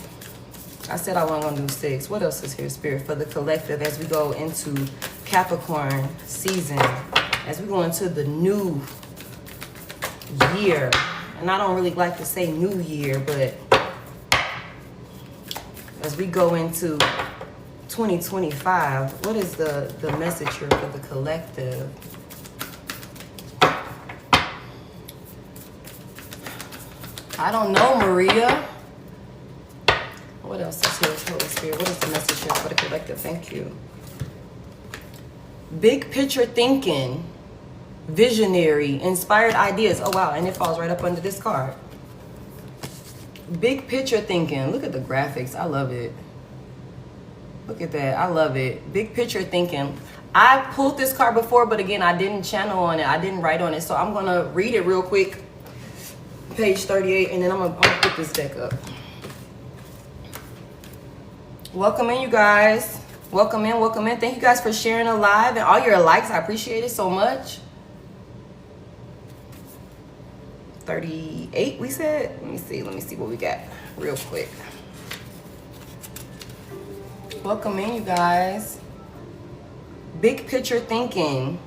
Speaker 1: I said I wasn't going to do 6. What else is here, Spirit, for the collective as we go into Capricorn season, as we go into the new year? And I don't really like to say new year, but as we go into 2025, what is the message here for the collective? I don't know, Maria. What else is here, Holy Spirit? What is the message here for the collective? Thank you. Big picture thinking, visionary, inspired ideas. Oh wow, and it falls right up under this card. Big picture thinking. Look at the graphics. I love it. Look at that. I love it. Big picture thinking. I pulled this card before, but again, I didn't channel on it. I didn't write on it. So I'm going to read it real quick. Page 38. And then I'm going to put this deck up. Welcome in, you guys. Welcome in. Welcome in. Thank you guys for sharing a live and all your likes. I appreciate it so much. 38, we said. Let me see what we got real quick. Welcome in, you guys. Big picture thinking.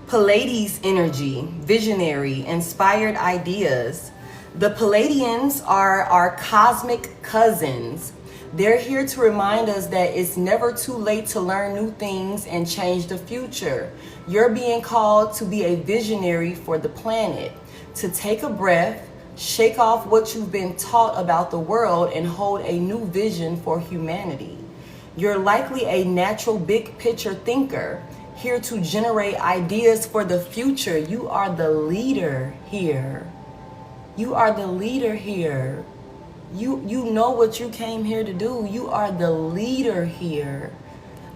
Speaker 1: Pleiades energy, visionary, inspired ideas. The Pleiadians are our cosmic cousins. They're here to remind us that it's never too late to learn new things and change the future. You're being called to be a visionary for the planet, to take a breath, shake off what you've been taught about the world, and hold a new vision for humanity. You're likely a natural big picture thinker, here to generate ideas for the future. You are the leader here. You are the leader here. You know what you came here to do. You are the leader here.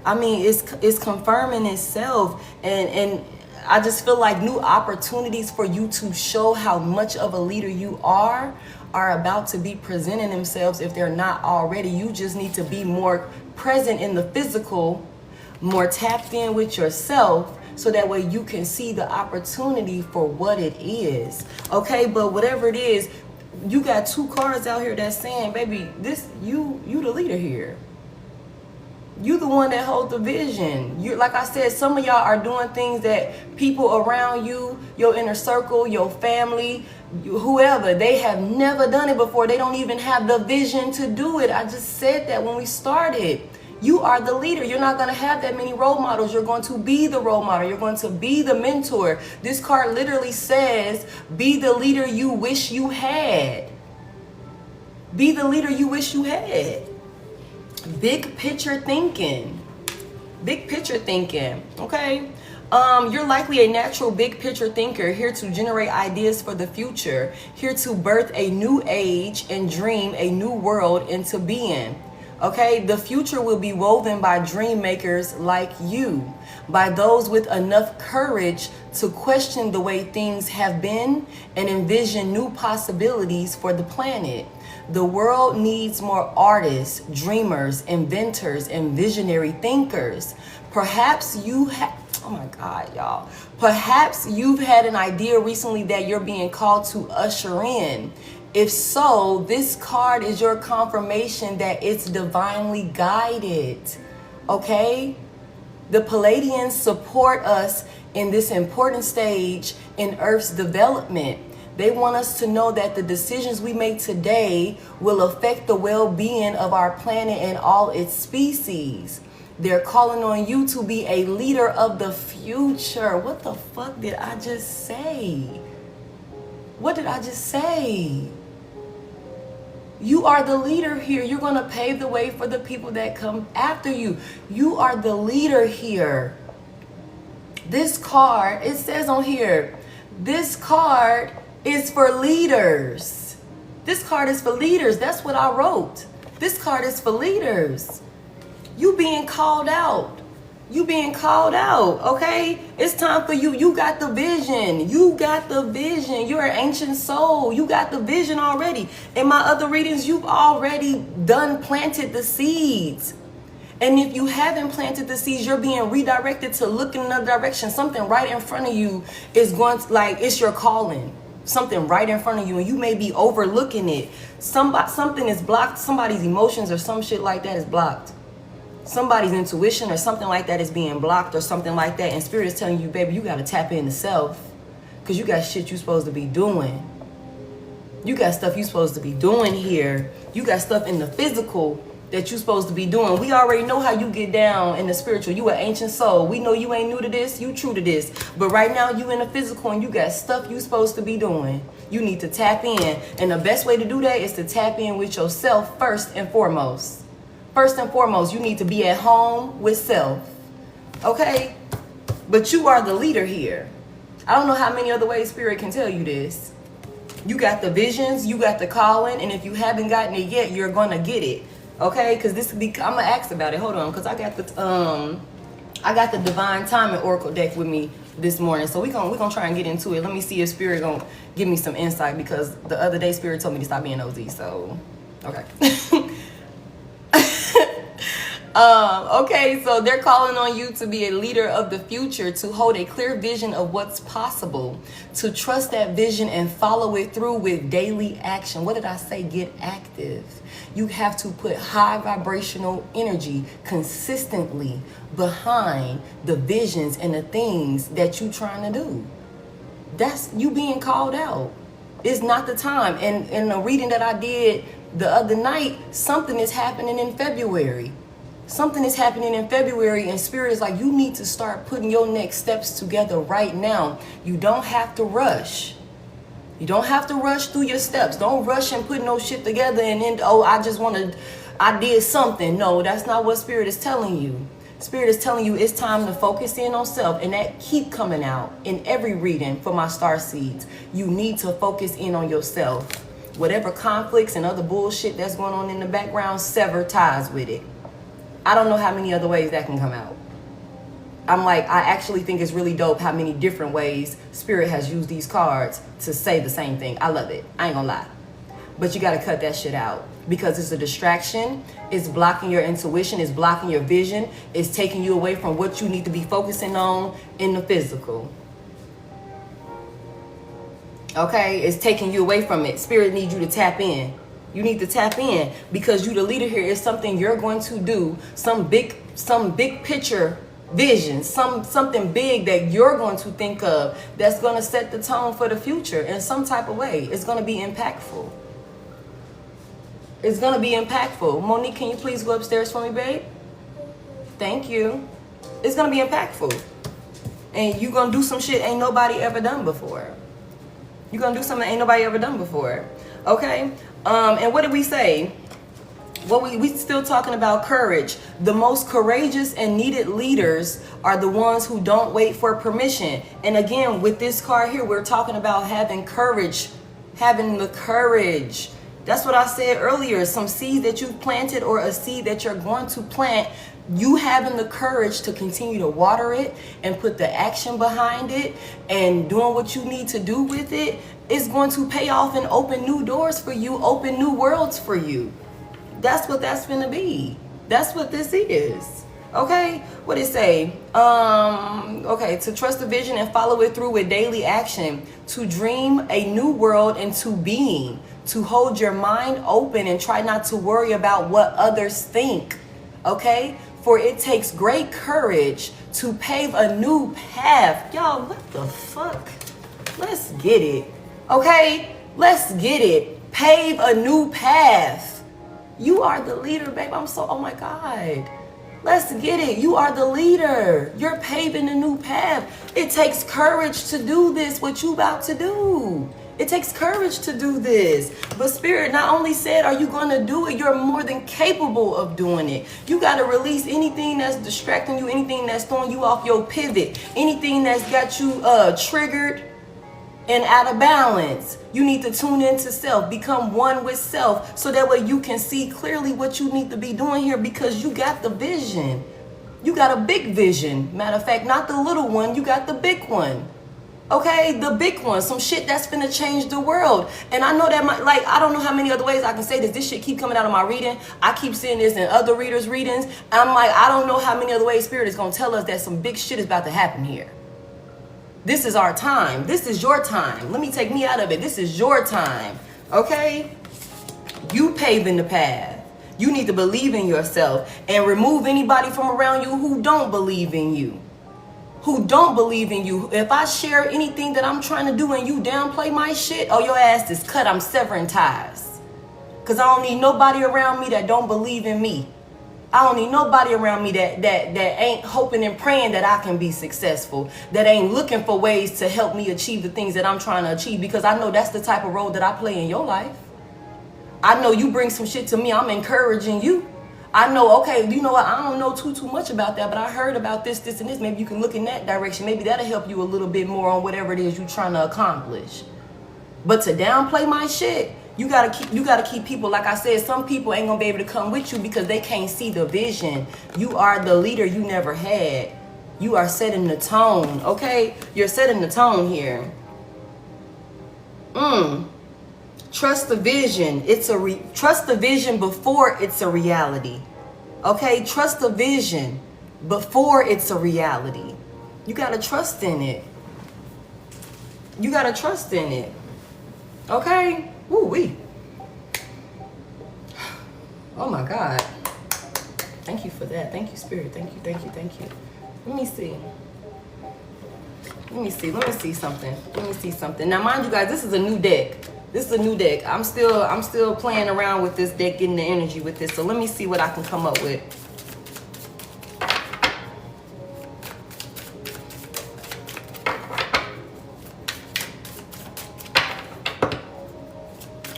Speaker 1: I mean, it's confirming itself, and I just feel like new opportunities for you to show how much of a leader you are about to be presenting themselves if they're not already. You just need to be more present in the physical, more tapped in with yourself, so that way you can see the opportunity for what it is. Okay, but whatever it is, you got two cards out here that's saying, baby, this you the leader here. You the one that holds the vision. You, like I said, some of y'all are doing things that people around you, your inner circle, your family, whoever, they have never done it before. They don't even have the vision to do it. I just said that when we started. You are the leader. You're not going to have that many role models. You're going to be the role model. You're going to be the mentor. This card literally says, be the leader you wish you had. Be the leader you wish you had. Big picture thinking. Big picture thinking. Okay. You're likely a natural big picture thinker, here to generate ideas for the future, here to birth a new age and dream a new world into being. Okay, the future will be woven by dream makers like you, by those with enough courage to question the way things have been and envision new possibilities for the planet. The world needs more artists, dreamers, inventors, and visionary thinkers. Perhaps you have, oh my God, y'all. Perhaps you've had an idea recently that you're being called to usher in. If so, this card is your confirmation that it's divinely guided. Okay? The Palladians support us in this important stage in Earth's development. They want us to know that the decisions we make today will affect the well-being of our planet and all its species. They're calling on you to be a leader of the future. What the fuck did I just say? What did I just say? You are the leader here. You're going to pave the way for the people that come after you. You are the leader here. This card, it says on here, this card is for leaders. This card is for leaders. That's what I wrote. This card is for leaders. You being called out. You being called out, okay? It's time for you. You got the vision. You got the vision. You're an ancient soul. You got the vision already. In my other readings, you've already planted the seeds. And if you haven't planted the seeds, you're being redirected to look in another direction. Something right in front of you is going to, like, it's your calling. Something right in front of you, and you may be overlooking it. Something is blocked. Somebody's emotions or some shit like that is blocked. Somebody's intuition or something like that is being blocked or something like that. And Spirit is telling you, baby, you got to tap into self, because you got shit you're supposed to be doing. You got stuff you're supposed to be doing here. You got stuff in the physical that you're supposed to be doing. We already know how you get down in the spiritual. You an ancient soul. We know you ain't new to this. You true to this. But right now you in the physical and you got stuff you supposed to be doing. You need to tap in. And the best way to do that is to tap in with yourself first and foremost. First and foremost, you need to be at home with self. Okay? But you are the leader here. I don't know how many other ways Spirit can tell you this. You got the visions, you got the calling, and if you haven't gotten it yet, you're gonna get it. Okay? Because this could be, I'm gonna ask about it. Hold on, because I got the Divine Timing Oracle deck with me this morning. So we're gonna try and get into it. Let me see if Spirit gonna give me some insight, because the other day Spirit told me to stop being nosy. So okay. Okay, so they're calling on you to be a leader of the future, to hold a clear vision of what's possible, to trust that vision and follow it through with daily action. What did I say? Get active. You have to put high vibrational energy consistently behind the visions and the things that you're trying to do. That's you being called out. It's not the time. And in the reading that I did the other night, something is happening in February. Something is happening in February, and Spirit is like, you need to start putting your next steps together right now. You don't have to rush. You don't have to rush through your steps. Don't rush and put no shit together and then, oh, I did something. No, that's not what Spirit is telling you. Spirit is telling you it's time to focus in on self, and that keep coming out in every reading for my star seeds. You need to focus in on yourself. Whatever conflicts and other bullshit that's going on in the background, sever ties with it. I don't know how many other ways that can come out. I'm like, I actually think it's really dope how many different ways Spirit has used these cards to say the same thing. I love it. I ain't gonna lie. But you got to cut that shit out because it's a distraction. It's blocking your intuition. It's blocking your vision. It's taking you away from what you need to be focusing on in the physical. Okay? It's taking you away from it. Spirit needs you to tap in. You need to tap in because you the leader here. Is something you're going to do. Some big picture vision, something big that you're going to think of that's going to set the tone for the future in some type of way. It's going to be impactful. It's going to be impactful. Monique, can you please go upstairs for me, babe? Thank you. It's going to be impactful. And you're going to do some shit ain't nobody ever done before. You're going to do something ain't nobody ever done before. Okay? And what did we say? Well, we still talking about courage. The most courageous and needed leaders are the ones who don't wait for permission. And again, with this card here, we're talking about having courage, having the courage. That's what I said earlier. Some seed that you've planted or a seed that you're going to plant, you having the courage to continue to water it and put the action behind it and doing what you need to do with it is going to pay off and open new doors for you, open new worlds for you. That's what that's gonna be. That's what this is. Okay? What it say? Okay, to trust the vision and follow it through with daily action. To dream a new world into being. To hold your mind open and try not to worry about what others think. Okay? For it takes great courage to pave a new path. Y'all, what the fuck? Let's get it. Okay? Let's get it. Pave a new path. You are the leader, babe. Oh my God. Let's get it. You are the leader. You're paving a new path. It takes courage to do this, what you about to do. It takes courage to do this. But Spirit not only said, are you going to do it? You're more than capable of doing it. You got to release anything that's distracting you, anything that's throwing you off your pivot, anything that's got you triggered and out of balance. You need to tune into self, become one with self, so that way you can see clearly what you need to be doing here because you got the vision. You got a big vision. Matter of fact, not the little one, you got the big one. Okay, the big one, some shit that's gonna change the world. And I know that I don't know how many other ways I can say this. This shit keep coming out of my reading. I keep seeing this in other readers' readings. And I'm like, I don't know how many other ways Spirit is gonna tell us that some big shit is about to happen here. This is our time. This is your time. Let me take me out of it. This is your time. Okay? You paving the path. You need to believe in yourself and remove anybody from around you who don't believe in you. Who don't believe in you. If I share anything that I'm trying to do and you downplay my shit, oh, your ass is cut. I'm severing ties. Because I don't need nobody around me that don't believe in me. I don't need nobody around me that ain't hoping and praying that I can be successful, that ain't looking for ways to help me achieve the things that I'm trying to achieve, because I know that's the type of role that I play in your life. I know you bring some shit to me, I'm encouraging you. I know, okay, you know what, I don't know too much about that, but I heard about this, and this. Maybe you can look in that direction. Maybe that'll help you a little bit more on whatever it is you're trying to accomplish. But to downplay my shit, you gotta keep people, like I said, some people ain't gonna be able to come with you because they can't see the vision. You are the leader you never had. You are setting the tone, okay? You're setting the tone here. Trust the vision. Trust the vision before it's a reality. Okay? Trust the vision before it's a reality. You gotta trust in it. You gotta trust in it. Okay? Woo-wee. Oh my God. Thank you for that. Thank you, Spirit. Thank you, thank you, thank you. Let me see. Let me see something. Now, mind you guys, this is a new deck. I'm still playing around with this deck, getting the energy with this. So let me see what I can come up with.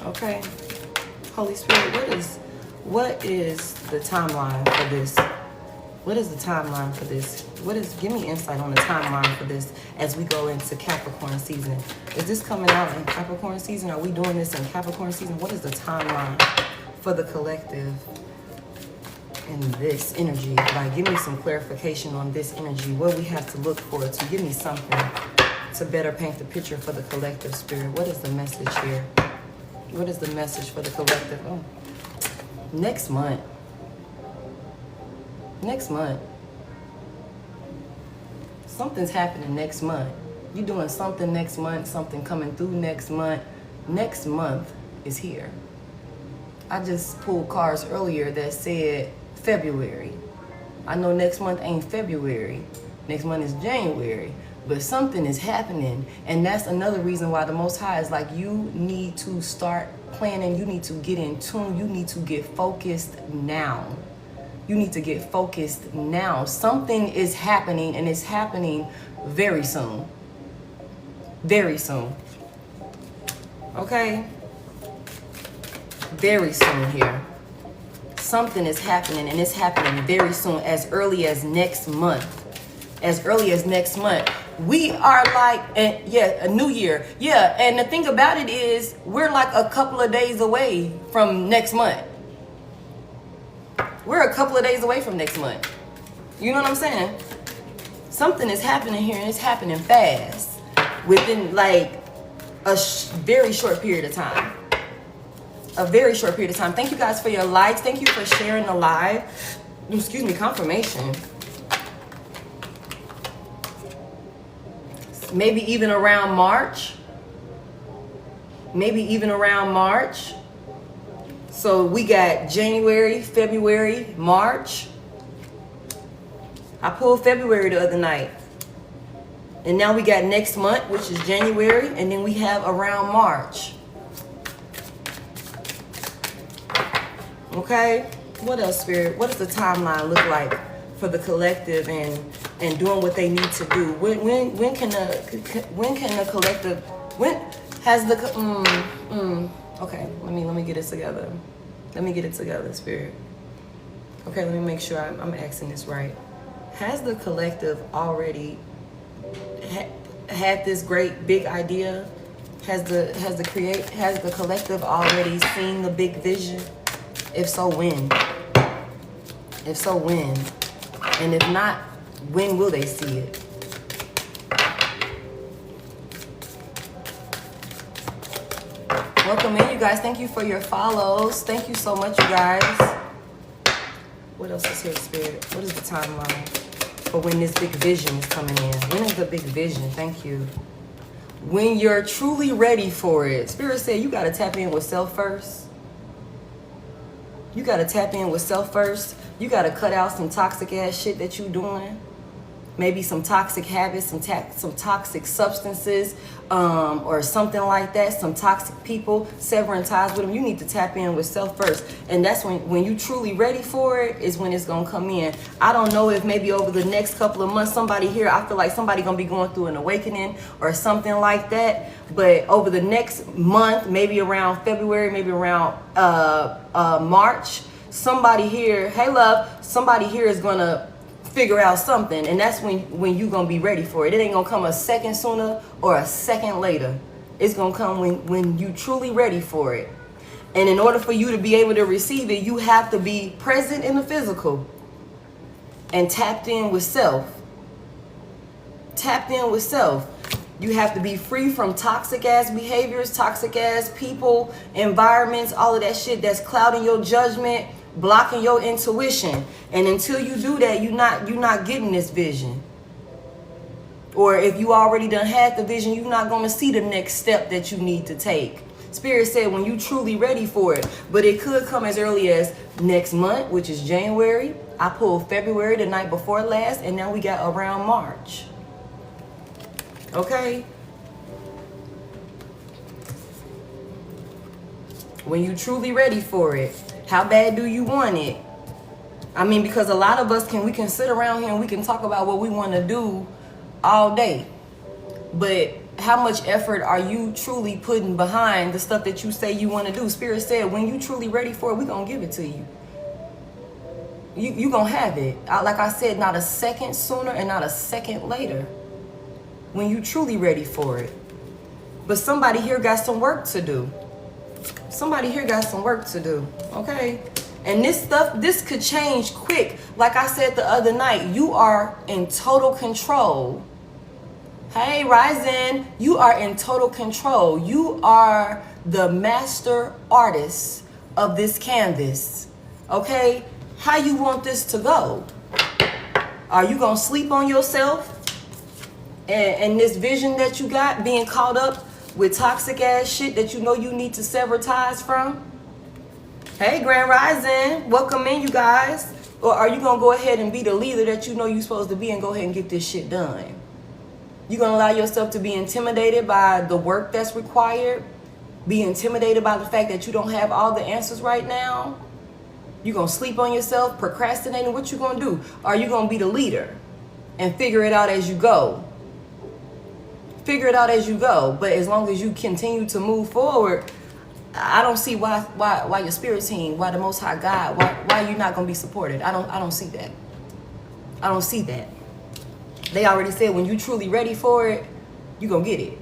Speaker 1: Okay. Holy Spirit, what is the timeline for this? What is the timeline for this? Give me insight on the timeline for this as we go into Capricorn season. Is this coming out in Capricorn season? Are we doing this in Capricorn season? What is the timeline for the collective? in this energy. Like, give me some clarification on this energy. What we have to look for to give me something to better paint the picture for the collective, Spirit. What is the message here? What is the message for the collective? Oh, next month. Next month. Something's happening next month. You're doing something next month, something coming through next month. Next month is here. I just pulled cards earlier that said February. I know next month ain't February. Next month is January. But something is happening. And that's another reason why the Most High is like, you need to start planning. You need to get in tune. You need to get focused now. You need to get focused now. Something is happening, and it's happening very soon. Very soon. Okay? Very soon here. Something is happening, and it's happening very soon, as early as next month. As early as next month. We are like, a new year. Yeah, and the thing about it is, we're like a couple of days away from next month. We're a couple of days away from next month. You know what I'm saying? Something is happening here, and it's happening fast. Within like a very short period of time. A very short period of time. Thank you guys for your likes. Thank you for sharing the live. Excuse me, confirmation. Maybe even around March. Maybe even around March. So we got January, February, March. I pulled February the other night. And now we got next month, which is January. And then we have around March. Okay? What else, Spirit? What does the timeline look like for the collective and doing what they need to do? When can the collective, when has the okay, let me get it together. Let me get it together, Spirit. Okay, let me make sure I'm asking this right. Has the collective already had this great big idea? Has the collective already seen the big vision? If so, when? If so, when? And if not, when will they see it? Welcome in, you guys. Thank you for your follows. Thank you so much, you guys. What else is here, Spirit? What is the timeline for when this big vision is coming in? When is the big vision? Thank you. When you're truly ready for it. Spirit said you got to tap in with self first. You got to tap in with self first. You got to cut out some toxic ass shit that you doing. Maybe some toxic habits, some toxic substances, or something like that. Some toxic people, severing ties with them. You need to tap in with self first. And that's when you truly ready for it is when it's going to come in. I don't know if maybe over the next couple of months, somebody here, I feel like somebody going to be going through an awakening or something like that. But over the next month, maybe around February, maybe around March, somebody here, hey love, somebody here is going to figure out something, and that's when you gonna be ready for it. It ain't gonna come a second sooner or a second later. It's gonna come when you truly ready for it. And in order for you to be able to receive it, you have to be present in the physical and tapped in with self. Tapped in with self. You have to be free from toxic ass behaviors, toxic ass people, environments, all of that shit that's clouding your judgment, blocking your intuition. And until you do that, you're not getting this vision. Or if you already done had the vision, you're not going to see the next step that you need to take. Spirit said when you truly ready for it. But it could come as early as next month, which is January. I pulled February the night before last, and now we got around March. Okay? When you truly ready for it. How bad do you want it? I mean, because a lot of us we can sit around here and we can talk about what we want to do all day. But how much effort are you truly putting behind the stuff that you say you want to do? Spirit said, when you truly ready for it, we're going to give it to you. You going to have it. Like I said, not a second sooner and not a second later. When you truly ready for it. But somebody here got some work to do. Somebody here got some work to do, okay? And this could change quick. Like I said the other night, you are in total control. Hey, Ryzen, you are in total control. You are the master artist of this canvas. Okay? How you want this to go? Are you going to sleep on yourself and this vision that you got, being caught up with toxic ass shit that you know you need to sever ties from? Hey, Grand Rising, welcome in, you guys. Or are you going to go ahead and be the leader that you know you're supposed to be and go ahead and get this shit done? You going to allow yourself to be intimidated by the work that's required? Be intimidated by the fact that you don't have all the answers right now? You going to sleep on yourself, procrastinating? What you going to do? Are you going to be the leader and figure it out as you go? Figure it out as you go. But as long as you continue to move forward, I don't see why your spirit team, why the Most High God, why you're not going to be supported. I don't see that. I don't see that. They already said when you truly ready for it, you're going to get it.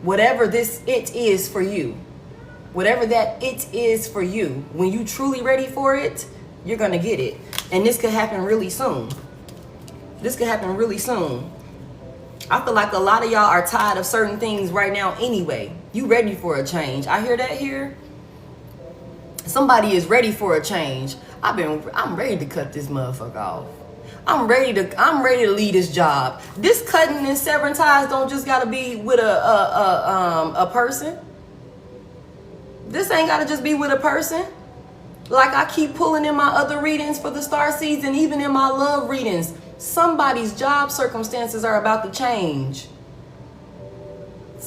Speaker 1: Whatever it is for you. Whatever that it is for you. When you truly ready for it, you're going to get it. And this could happen really soon. This could happen really soon. I feel like a lot of y'all are tired of certain things right now anyway. You ready for a change. I hear that here. Somebody is ready for a change. I'm ready to cut this motherfucker off. I'm ready to leave this job. This cutting and severing ties don't just gotta be with a person. This ain't gotta just be with a person. Like I keep pulling in my other readings for the Starseeds and even in my love readings. Somebody's job circumstances are about to change.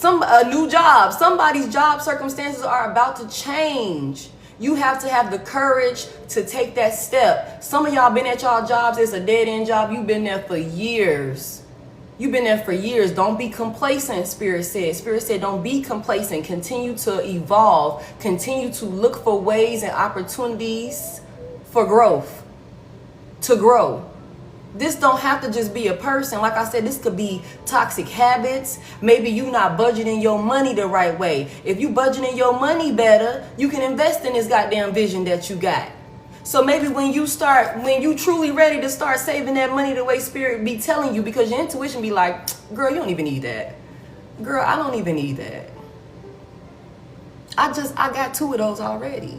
Speaker 1: A new job. Somebody's job circumstances are about to change. You have to have the courage to take that step. Some of y'all been at y'all jobs. It's a dead-end job. You've been there for years. You've been there for years. Don't be complacent, Spirit said. Spirit said don't be complacent. Continue to evolve. Continue to look for ways and opportunities for growth. To grow. This don't have to just be a person. Like I said, this could be toxic habits. Maybe you not budgeting your money the right way. If you budgeting your money better, you can invest in this goddamn vision that you got. So maybe when you truly ready to start saving that money the way Spirit be telling you, because your intuition be like, girl, you don't even need that. Girl, I don't even need that. I got 2 of those already.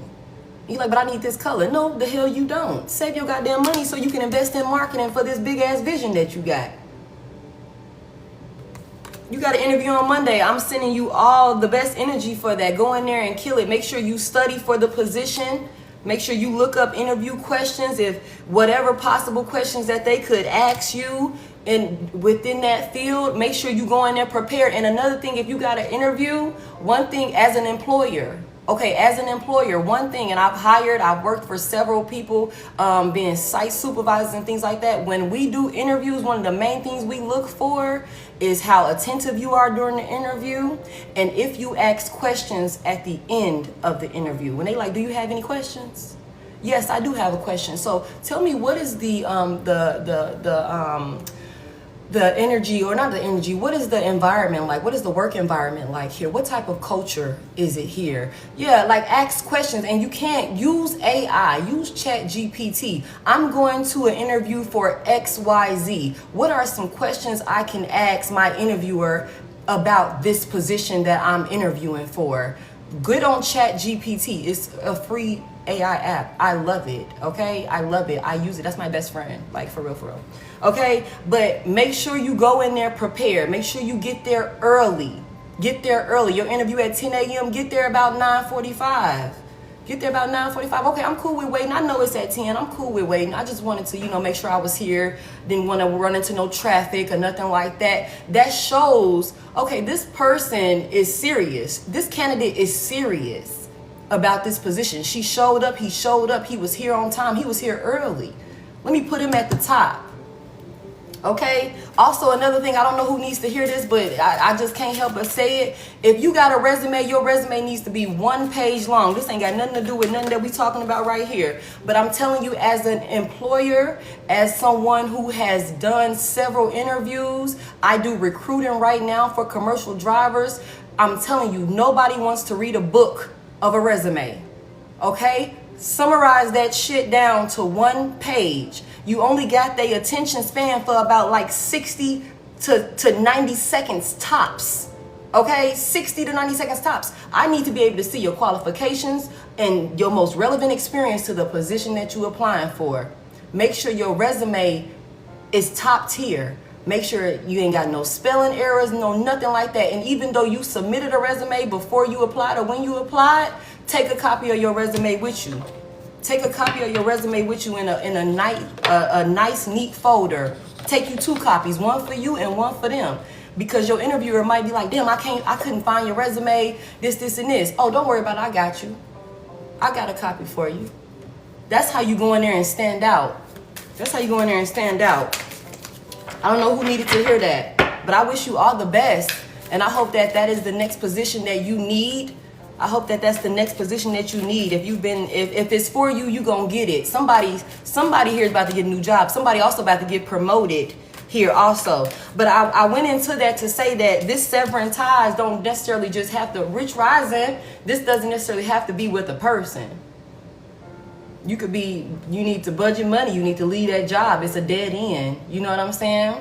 Speaker 1: You're like, but I need this color. No, the hell you don't. Save your goddamn money so you can invest in marketing for this big ass vision that you got. You got an interview on Monday. I'm sending you all the best energy for that. Go in there and kill it. Make sure you study for the position. Make sure you look up interview questions, if whatever possible questions that they could ask you within that field. Make sure you go in there prepared. And another thing, if you got an interview, one thing as an employer. Okay, as an employer, one thing, and I've worked for several people, being site supervisors and things like that. When we do interviews, one of the main things we look for is how attentive you are during the interview, and if you ask questions at the end of the interview. When they like, do you have any questions? Yes, I do have a question. So tell me, what is the energy, or not the energy, what is the environment like? What is the work environment like here? What type of culture is it here? Yeah, like ask questions. And you can't use AI, use Chat GPT. I'm going to an interview for XYZ. What are some questions I can ask my interviewer about this position that I'm interviewing for? Good on Chat GPT. It's a free AI app. I love it. Okay, I love it. I use it. That's my best friend. Like for real, for real. Okay, but make sure you go in there prepared. Make sure you get there early. Get there early. Your interview at 10 a.m. Get there about 9:45. Get there about 9:45. Okay, I'm cool with waiting. I know it's at 10. I'm cool with waiting. I just wanted to, make sure I was here. Didn't want to run into no traffic or nothing like that. That shows, okay, this person is serious. This candidate is serious about this position. She showed up. He showed up. He was here on time. He was here early. Let me put him at the top. Okay. Also, another thing, I don't know who needs to hear this, but I just can't help but say it. If you got a resume, your resume needs to be 1 page long. This ain't got nothing to do with nothing that we talking about right here. But I'm telling you, as an employer, as someone who has done several interviews, I do recruiting right now for commercial drivers. I'm telling you, nobody wants to read a book of a resume. Okay? Summarize that shit down to one page. You only got their attention span for about like 60 to 90 seconds tops. Okay, 60 to 90 seconds tops. I need to be able to see your qualifications and your most relevant experience to the position that you're applying for. Make sure your resume is top tier. Make sure you ain't got no spelling errors, no nothing like that. And even though you submitted a resume before you applied or when you applied, take a copy of your resume with you. Take a copy of your resume with you in a nice, neat folder. Take you 2 copies, one for you and one for them. Because your interviewer might be like, damn, I couldn't find your resume, this, and this. Oh, don't worry about it, I got you. I got a copy for you. That's how you go in there and stand out. That's how you go in there and stand out. I don't know who needed to hear that, but I wish you all the best. And I hope that that is the next position that you need. I hope that that's the next position that you need. If it's for you, you gonna get it. Somebody here is about to get a new job. Somebody also about to get promoted here also. But I went into that to say that this severing ties don't necessarily just have to, rich rising, this doesn't necessarily have to be with a person. You need to budget money. You need to leave that job. It's a dead end. You know what I'm saying?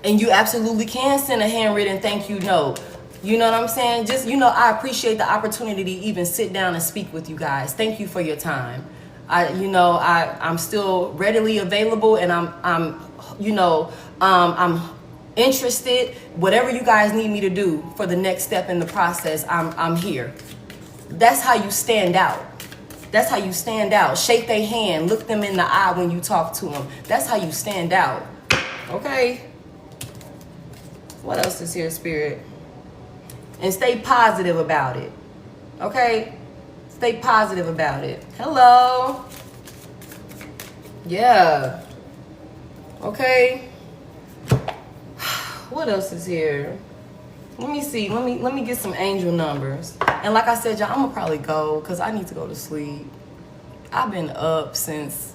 Speaker 1: And you absolutely can send a handwritten thank you note. You know what I'm saying? Just, I appreciate the opportunity to even sit down and speak with you guys. Thank you for your time. I'm still readily available, and I'm interested. Whatever you guys need me to do for the next step in the process, I'm here. That's how you stand out. That's how you stand out. Shake their hand. Look them in the eye when you talk to them. That's how you stand out. Okay? What else is here, Spirit? And stay positive about it. Okay? Stay positive about it. Hello? Yeah. Okay? What else is here? Let me see. Let me get some angel numbers. And like I said, y'all, I'm gonna probably go because I need to go to sleep. I've been up since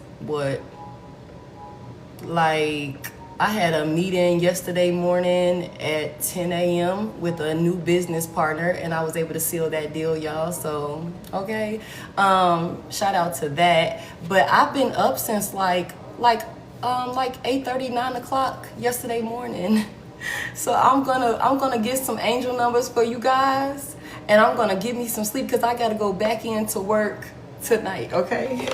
Speaker 1: I had a meeting yesterday morning at 10 a.m. with a new business partner, and I was able to seal that deal, y'all. So, okay. Shout out to that. But I've been up since like 8:30, 9 o'clock yesterday morning. So I'm gonna get some angel numbers for you guys, and I'm gonna give me some sleep because I gotta go back into work tonight, okay?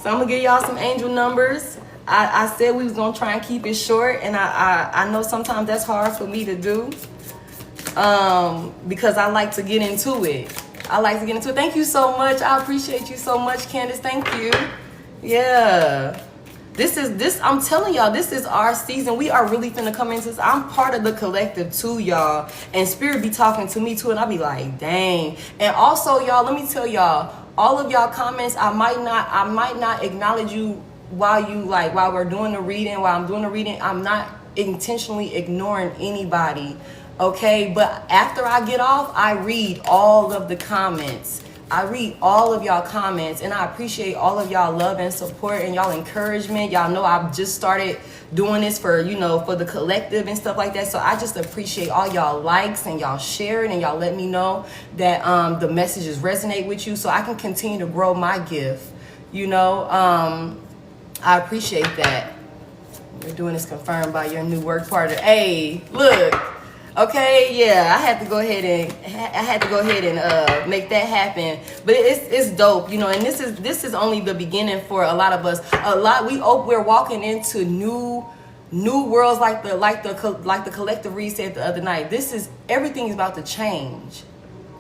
Speaker 1: So I'm gonna give y'all some angel numbers. I said we was gonna try and keep it short, and I know sometimes that's hard for me to do because I like to get into it. Thank you so much. I appreciate you so much, Candace. Thank you. Yeah. I'm telling y'all, this is our season. We are really finna come into this. I'm part of the collective too, y'all. And Spirit be talking to me too, and I be like, dang. And also, y'all, let me tell y'all, all of y'all comments, I might not acknowledge you while we're doing the reading, while I'm doing the reading. I'm not intentionally ignoring anybody, okay? But after I get off, I read all of the comments. I read all of y'all comments, and I appreciate all of y'all love and support and y'all encouragement. Y'all know I've just started doing this for the collective and stuff like that. So I just appreciate all y'all likes and y'all sharing and y'all let me know that the messages resonate with you so I can continue to grow my gift. I appreciate that. You're doing this confirmed by your new work partner. Hey, look. Okay, yeah, I had to go ahead and make that happen. But it's dope, and this is only the beginning for a lot of us. We're walking into new worlds like the collective read said the other night. Everything is about to change.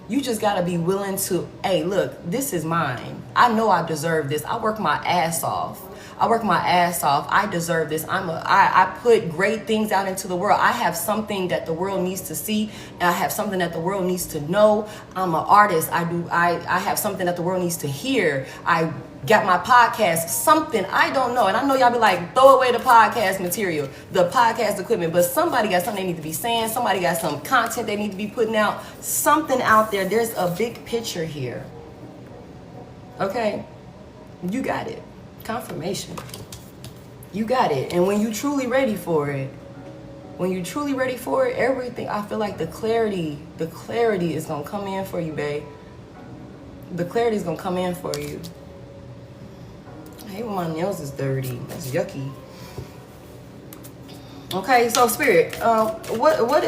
Speaker 1: You just gotta be willing to, hey, look, this is mine. I know I deserve this. I work my ass off. I deserve this. I put great things out into the world. I have something that the world needs to see, and I have something that the world needs to know. I'm an artist. I have something that the world needs to hear. I got my podcast, something I don't know. And I know y'all be like, throw away the podcast material, the podcast equipment, but somebody got something they need to be saying. Somebody got some content they need to be putting out, something out there. There's a big picture here. Okay, you got it. Confirmation. You got it. And when you truly ready for it, everything, I feel like the clarity is gonna come in for you, babe. The clarity is gonna come in for you. I hate when my nails is dirty. That's yucky. Okay, so Spirit, what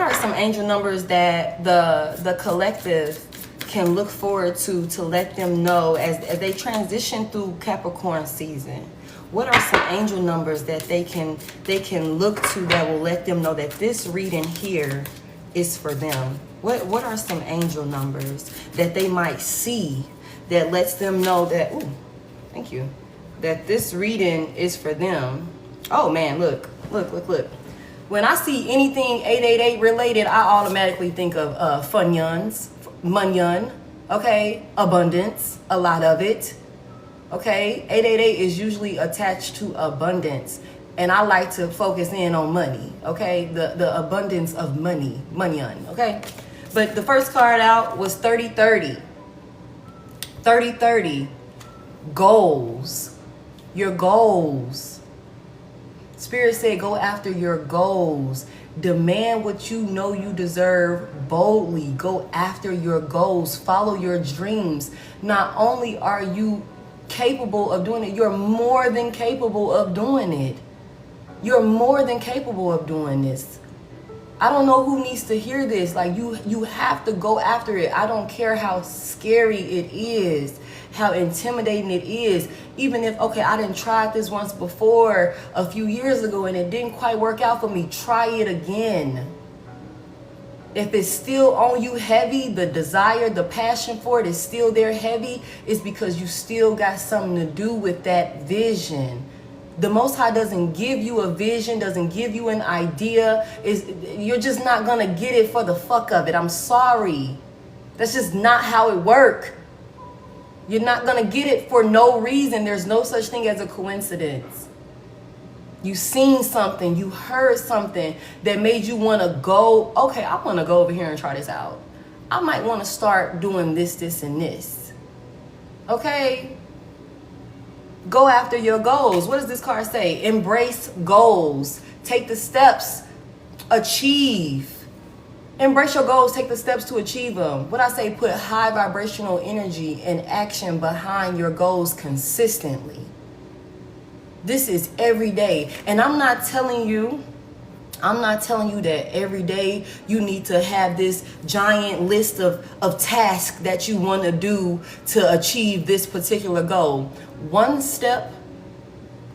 Speaker 1: are some angel numbers that the collective can look forward to let them know as they transition through Capricorn season? What are some angel numbers that they can look to that will let them know that this reading here is for them? What are some angel numbers that they might see that lets them know that, ooh, thank you, that this reading is for them? Oh man, look. When I see anything 888 related, I automatically think of funyuns, munyan, okay? Abundance, a lot of it, okay? 888 is usually attached to abundance. And I like to focus in on money, okay? The abundance of money, munyan, okay? But the first card out was 3030. 3030, goals, your goals. Spirit said go after your goals. Demand what you know you deserve boldly. Go after your goals. Follow your dreams. Not only are you capable of doing it, you're more than capable of doing it. You're more than capable of doing this. I don't know who needs to hear this. Like you have to go after it. I don't care how scary it is, how intimidating it is. Even if, okay, I didn't try this once before a few years ago and it didn't quite work out for me, try it again. If it's still on you heavy, the desire, the passion for it is still there heavy, it's because you still got something to do with that vision. The Most High doesn't give you a vision, doesn't give you an idea. You're just not going to get it for the fuck of it. I'm sorry. That's just not how it works. You're not going to get it for no reason. There's no such thing as a coincidence. You seen something, you heard something that made you want to go, okay, I want to go over here and try this out. I might want to start doing this, this, and this. Okay? Go after your goals. What does this card say? Embrace goals. Take the steps. Achieve. Embrace your goals. Take the steps to achieve them. What I say, put high vibrational energy and action behind your goals consistently. This is every day. And I'm not telling you that every day you need to have this giant list of tasks that you want to do to achieve this particular goal. One step,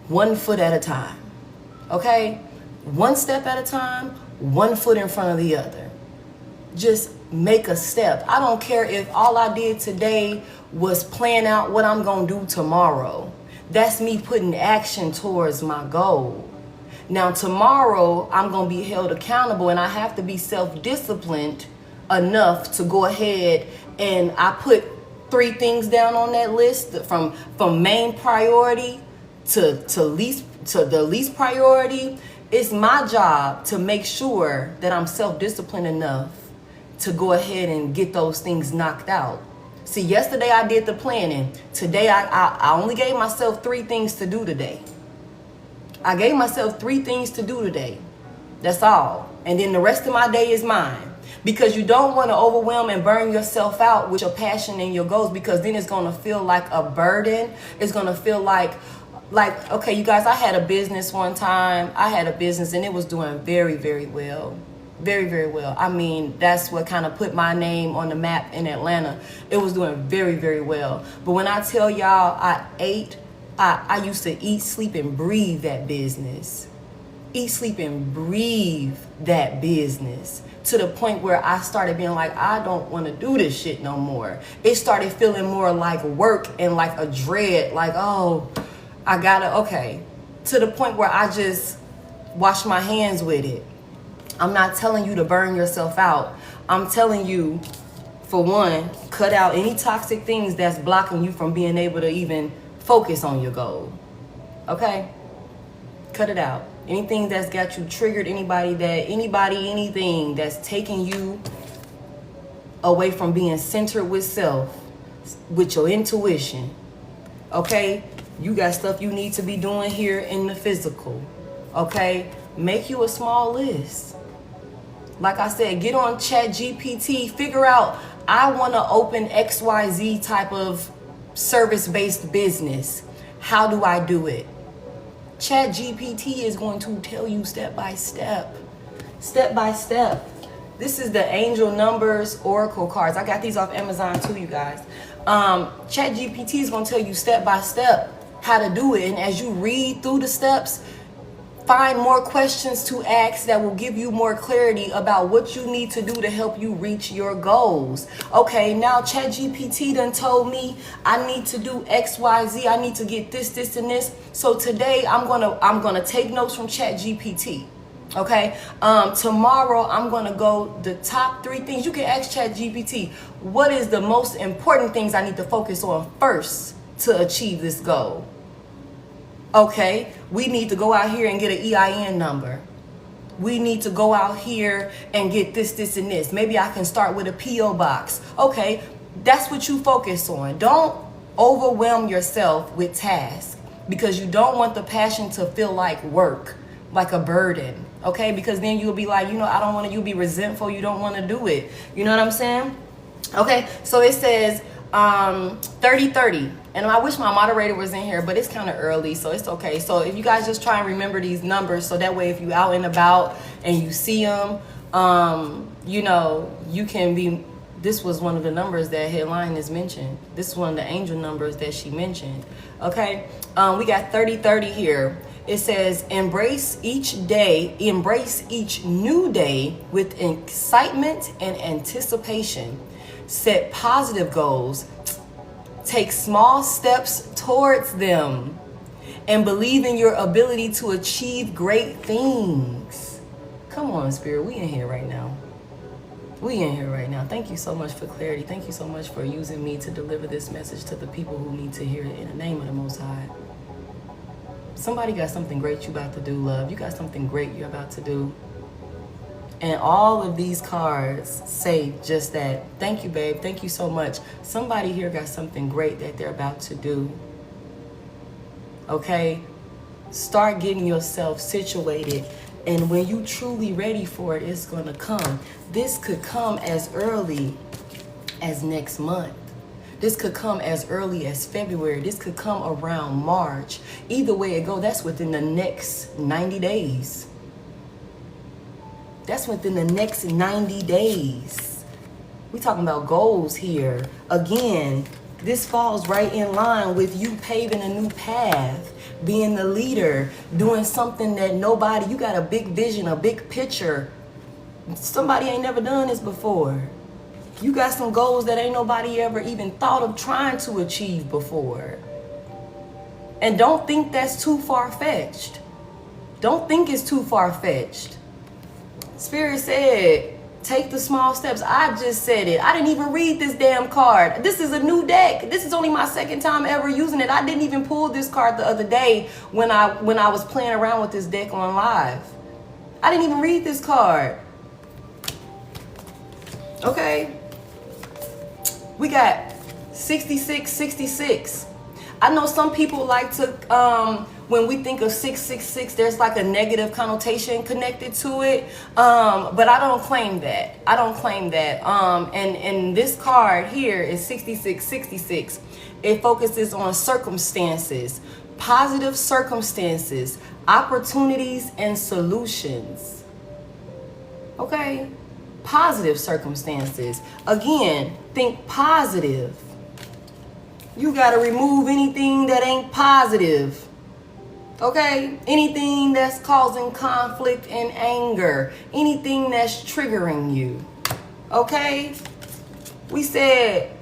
Speaker 1: 1 foot at a time. Okay? One step at a time, 1 foot in front of the other. Just make a step. I don't care if all I did today was plan out what I'm going to do tomorrow. That's me putting action towards my goal. Now, tomorrow, I'm going to be held accountable and I have to be self-disciplined enough to go ahead and I put 3 things down on that list from main priority to the least priority. It's my job to make sure that I'm self-disciplined enough to go ahead and get those things knocked out. See, yesterday I did the planning. Today I only gave myself 3 things to do today. I gave myself 3 things to do today. That's all. And then the rest of my day is mine. Because you don't want to overwhelm and burn yourself out with your passion and your goals, because then it's going to feel like a burden. It's going to feel like, okay, you guys, I had a business one time. I had a business and it was doing very, very well. Very, very well. I mean, that's what kind of put my name on the map in Atlanta. It was doing very, very well. But when I tell y'all I used to eat, sleep, and breathe that business. Eat, sleep, and breathe that business. To the point where I started being like, I don't want to do this shit no more. It started feeling more like work and like a dread. Like, oh, I gotta, okay. To the point where I just wash my hands with it. I'm not telling you to burn yourself out. I'm telling you, for one, cut out any toxic things that's blocking you from being able to even focus on your goal. Okay? Cut it out. Anything that's got you triggered, anything that's taking you away from being centered with self, with your intuition. Okay? You got stuff you need to be doing here in the physical. Okay? Make you a small list. Like I said, get on ChatGPT, figure out, I want to open XYZ type of service-based business. How do I do it? ChatGPT is going to tell you step by step. Step by step. This is the angel numbers oracle cards. I got these off Amazon too, you guys. ChatGPT is going to tell you step by step how to do it. And as you read through the steps, find more questions to ask that will give you more clarity about what you need to do to help you reach your goals. Okay, now ChatGPT done told me I need to do X, Y, Z. I need to get this, this, and this. So today I'm gonna take notes from ChatGPT. Okay, tomorrow I'm gonna go the top 3 things. You can ask ChatGPT, what is the most important things I need to focus on first to achieve this goal? Okay, we need to go out here and get an EIN number. We need to go out here and get this, this, and this. Maybe I can start with a P.O. box. Okay, that's what you focus on. Don't overwhelm yourself with tasks because you don't want the passion to feel like work, like a burden. Okay, because then you'll be like, I don't want to, you'll be resentful. You don't want to do it. You know what I'm saying? Okay, so it says 30-30. And I wish my moderator was in here, but it's kind of early, so it's okay. So if you guys just try and remember these numbers, so that way if you out and about and you see them, you can be, this was one of the numbers that Head.Lioness mentioned. This is one of the angel numbers that she mentioned. Okay, we got 30-30 here. It says, embrace each day, embrace each new day with excitement and anticipation. Set positive goals. Take small steps towards them and believe in your ability to achieve great things. Come on, Spirit. We in here right now. We in here right now. Thank you so much for clarity. Thank you so much for using me to deliver this message to the people who need to hear it in the name of the Most High. Somebody got something great you about to do, love. You got something great you're about to do. And all of these cards say just that. Thank you, babe. Thank you so much. Somebody here got something great that they're about to do. Okay? Start getting yourself situated. And when you truly ready for it, it's going to come. This could come as early as next month. This could come as early as February. This could come around March. Either way it go, that's within the next 90 days. That's within the next 90 days. We're talking about goals here. Again, this falls right in line with you paving a new path, being the leader, doing something that nobody, you got a big vision, a big picture. Somebody ain't never done this before. You got some goals that ain't nobody ever even thought of trying to achieve before. And don't think that's too far-fetched. Don't think it's too far-fetched. Spirit said, take the small steps. I just said it. I didn't even read this damn card. This is a new deck. This is only my second time ever using it. I didn't even pull this card the other day when I was playing around with this deck on live. I didn't even read this card. Okay. We got 6666. I know some people like to, when we think of 666, there's like a negative connotation connected to it. But I don't claim that. I don't claim that. And this card here is 6666. It focuses on circumstances, positive circumstances, opportunities, and solutions. Okay? Positive circumstances. Again, think positive. You got to remove anything that ain't positive. Okay? Anything that's causing conflict and anger. Anything that's triggering you. Okay? We said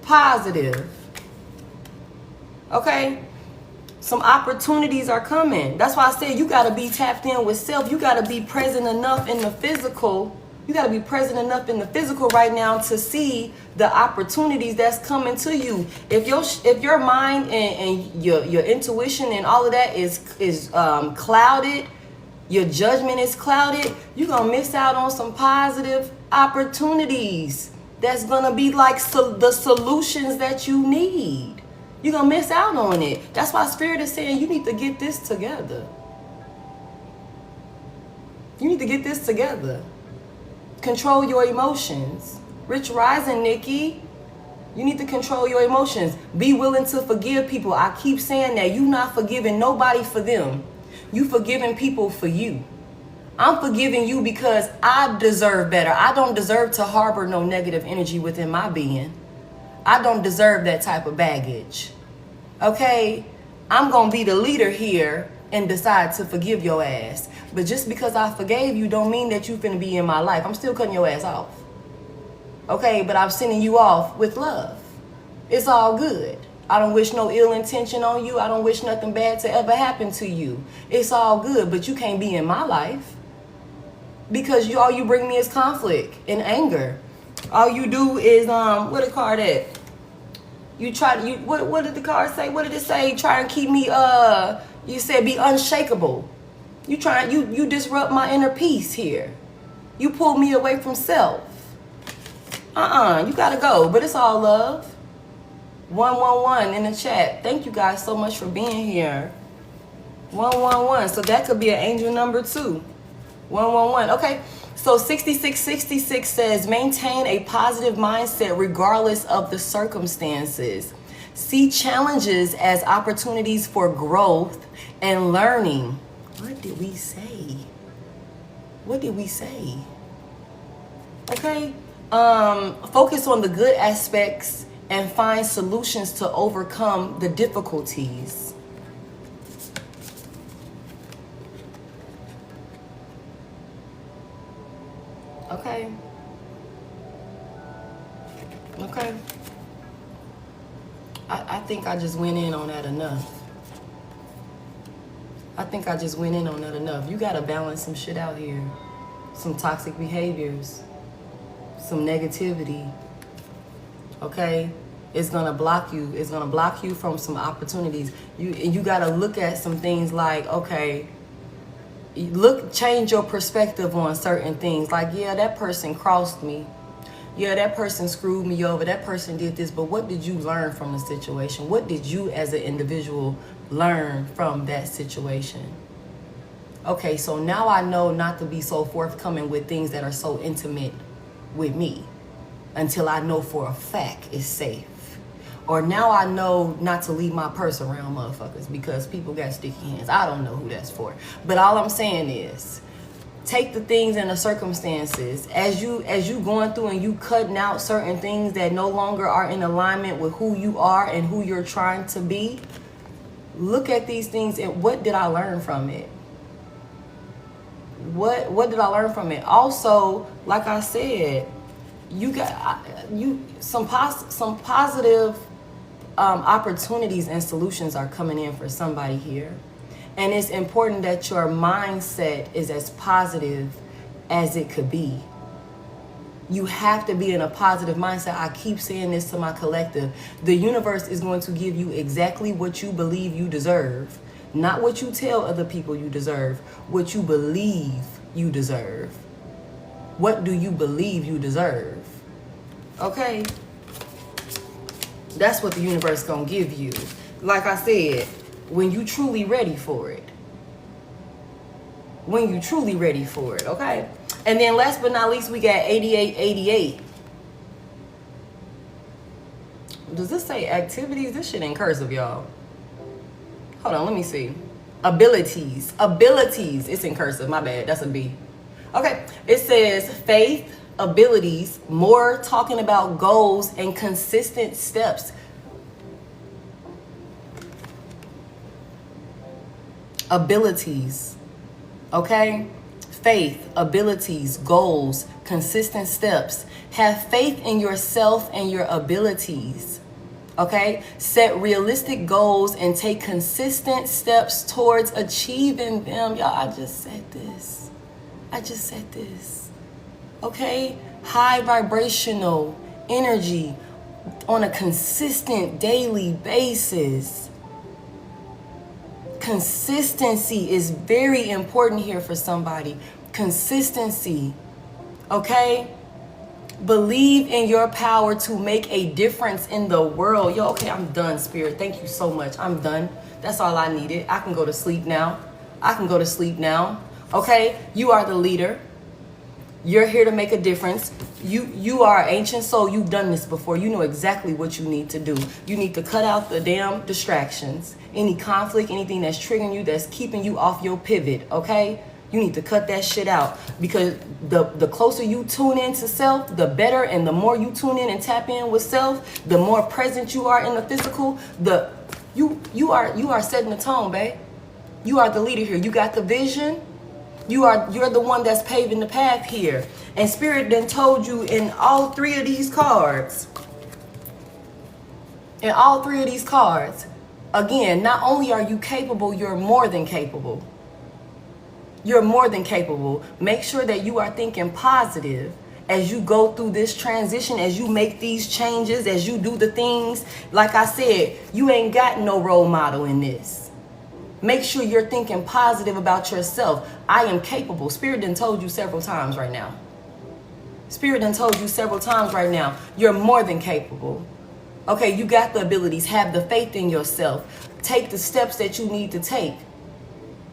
Speaker 1: positive. Okay? Some opportunities are coming. That's why I said you got to be tapped in with self. You got to be present enough in the physical. You got to be present enough in the physical right now to see the opportunities that's coming to you. If your mind and your intuition and all of that is clouded, your judgment is clouded, you're going to miss out on some positive opportunities. That's going to be like the solutions that you need. You're going to miss out on it. That's why Spirit is saying you need to get this together. You need to get this together. Control your emotions. Rich Rising, Nikki. You need to control your emotions. Be willing to forgive people. I keep saying that. You not forgiving nobody for them. You forgiving people for you. I'm forgiving you because I deserve better. I don't deserve to harbor no negative energy within my being. I don't deserve that type of baggage. Okay? I'm going to be the leader here and decide to forgive your ass. But just because I forgave you don't mean that you finna be in my life. I'm still cutting your ass off. Okay? But I'm sending you off with love. It's all good. I don't wish no ill intention on you. I don't wish nothing bad to ever happen to you. It's all good, but you can't be in my life. Because all you bring me is conflict and anger. All you do is, what the card at? You try to, what did the card say? What did it say? Try and keep me, you said be unshakable. You disrupt my inner peace here. You pull me away from self. You gotta go, but it's all love. 111 in the chat. Thank you guys so much for being here. 111. So that could be an angel number too. 111. Okay. So 6666 says maintain a positive mindset regardless of the circumstances. See challenges as opportunities for growth and learning. What did we say? What did we say? Okay. Focus on the good aspects and find solutions to overcome the difficulties. Okay. Okay. I think I just went in on that enough. You gotta balance some shit out here. Some toxic behaviors. Some negativity. Okay? It's gonna block you. It's gonna block you from some opportunities. You gotta look at some things like, okay, change your perspective on certain things. Like, yeah, that person crossed me. Yeah, that person screwed me over. That person did this. But what did you learn from the situation? What did you as an individual learn from that situation? Okay, so now I know not to be so forthcoming with things that are so intimate with me until I know for a fact it's safe. Or now I know not to leave my purse around motherfuckers because people got sticky hands. I don't know who that's for. But all I'm saying is take the things and the circumstances as you going through and you cutting out certain things that no longer are in alignment with who you are and who you're trying to be. Look at these things and what did I learn from it? What did I learn from it? Also, like I said, you got some positive opportunities and solutions are coming in for somebody here. And it's important that your mindset is as positive as it could be. You have to be in a positive mindset. I keep saying this to my collective. The universe is going to give you exactly what you believe you deserve. Not what you tell other people you deserve. What you believe you deserve. What do you believe you deserve? Okay? That's what the universe gonna give you. Like I said, when you truly ready for it. When you truly ready for it, okay? And then last but not least, we got 8888. Does this say activities? This shit in cursive, y'all. Hold on, let me see. Abilities. It's in cursive, my bad, that's a B. Okay, it says faith, abilities, more talking about goals and consistent steps. Abilities, okay? Faith, abilities, goals, consistent steps. Have faith in yourself and your abilities, okay? Set realistic goals and take consistent steps towards achieving them. Y'all, I just said this. Okay? High vibrational energy on a consistent daily basis. Consistency is very important here for somebody. Consistency. Okay? Believe in your power to make a difference in the world. Yo, okay, I'm done, Spirit. Thank you so much. I'm done. That's all I needed. I can go to sleep now. Okay? You are the leader. You're here to make a difference. You are an ancient soul. You've done this before. You know exactly what you need to do. You need to cut out the damn distractions. Any conflict, anything that's triggering you, that's keeping you off your pivot, okay? You need to cut that shit out, because the closer you tune in to self, the better, and the more you tune in and tap in with self, the more present you are in the physical, you are setting the tone, babe. You are the leader here. You got the vision. You're the one that's paving the path here. And Spirit then told you in all three of these cards, again, not only are you capable, you're more than capable. You're more than capable. Make sure that you are thinking positive as you go through this transition, as you make these changes, as you do the things. Like I said, you ain't got no role model in this. Make sure you're thinking positive about yourself. I am capable. Spirit done told you several times right now. Spirit done told you several times right now. You're more than capable. Okay, you got the abilities. Have the faith in yourself. Take the steps that you need to take.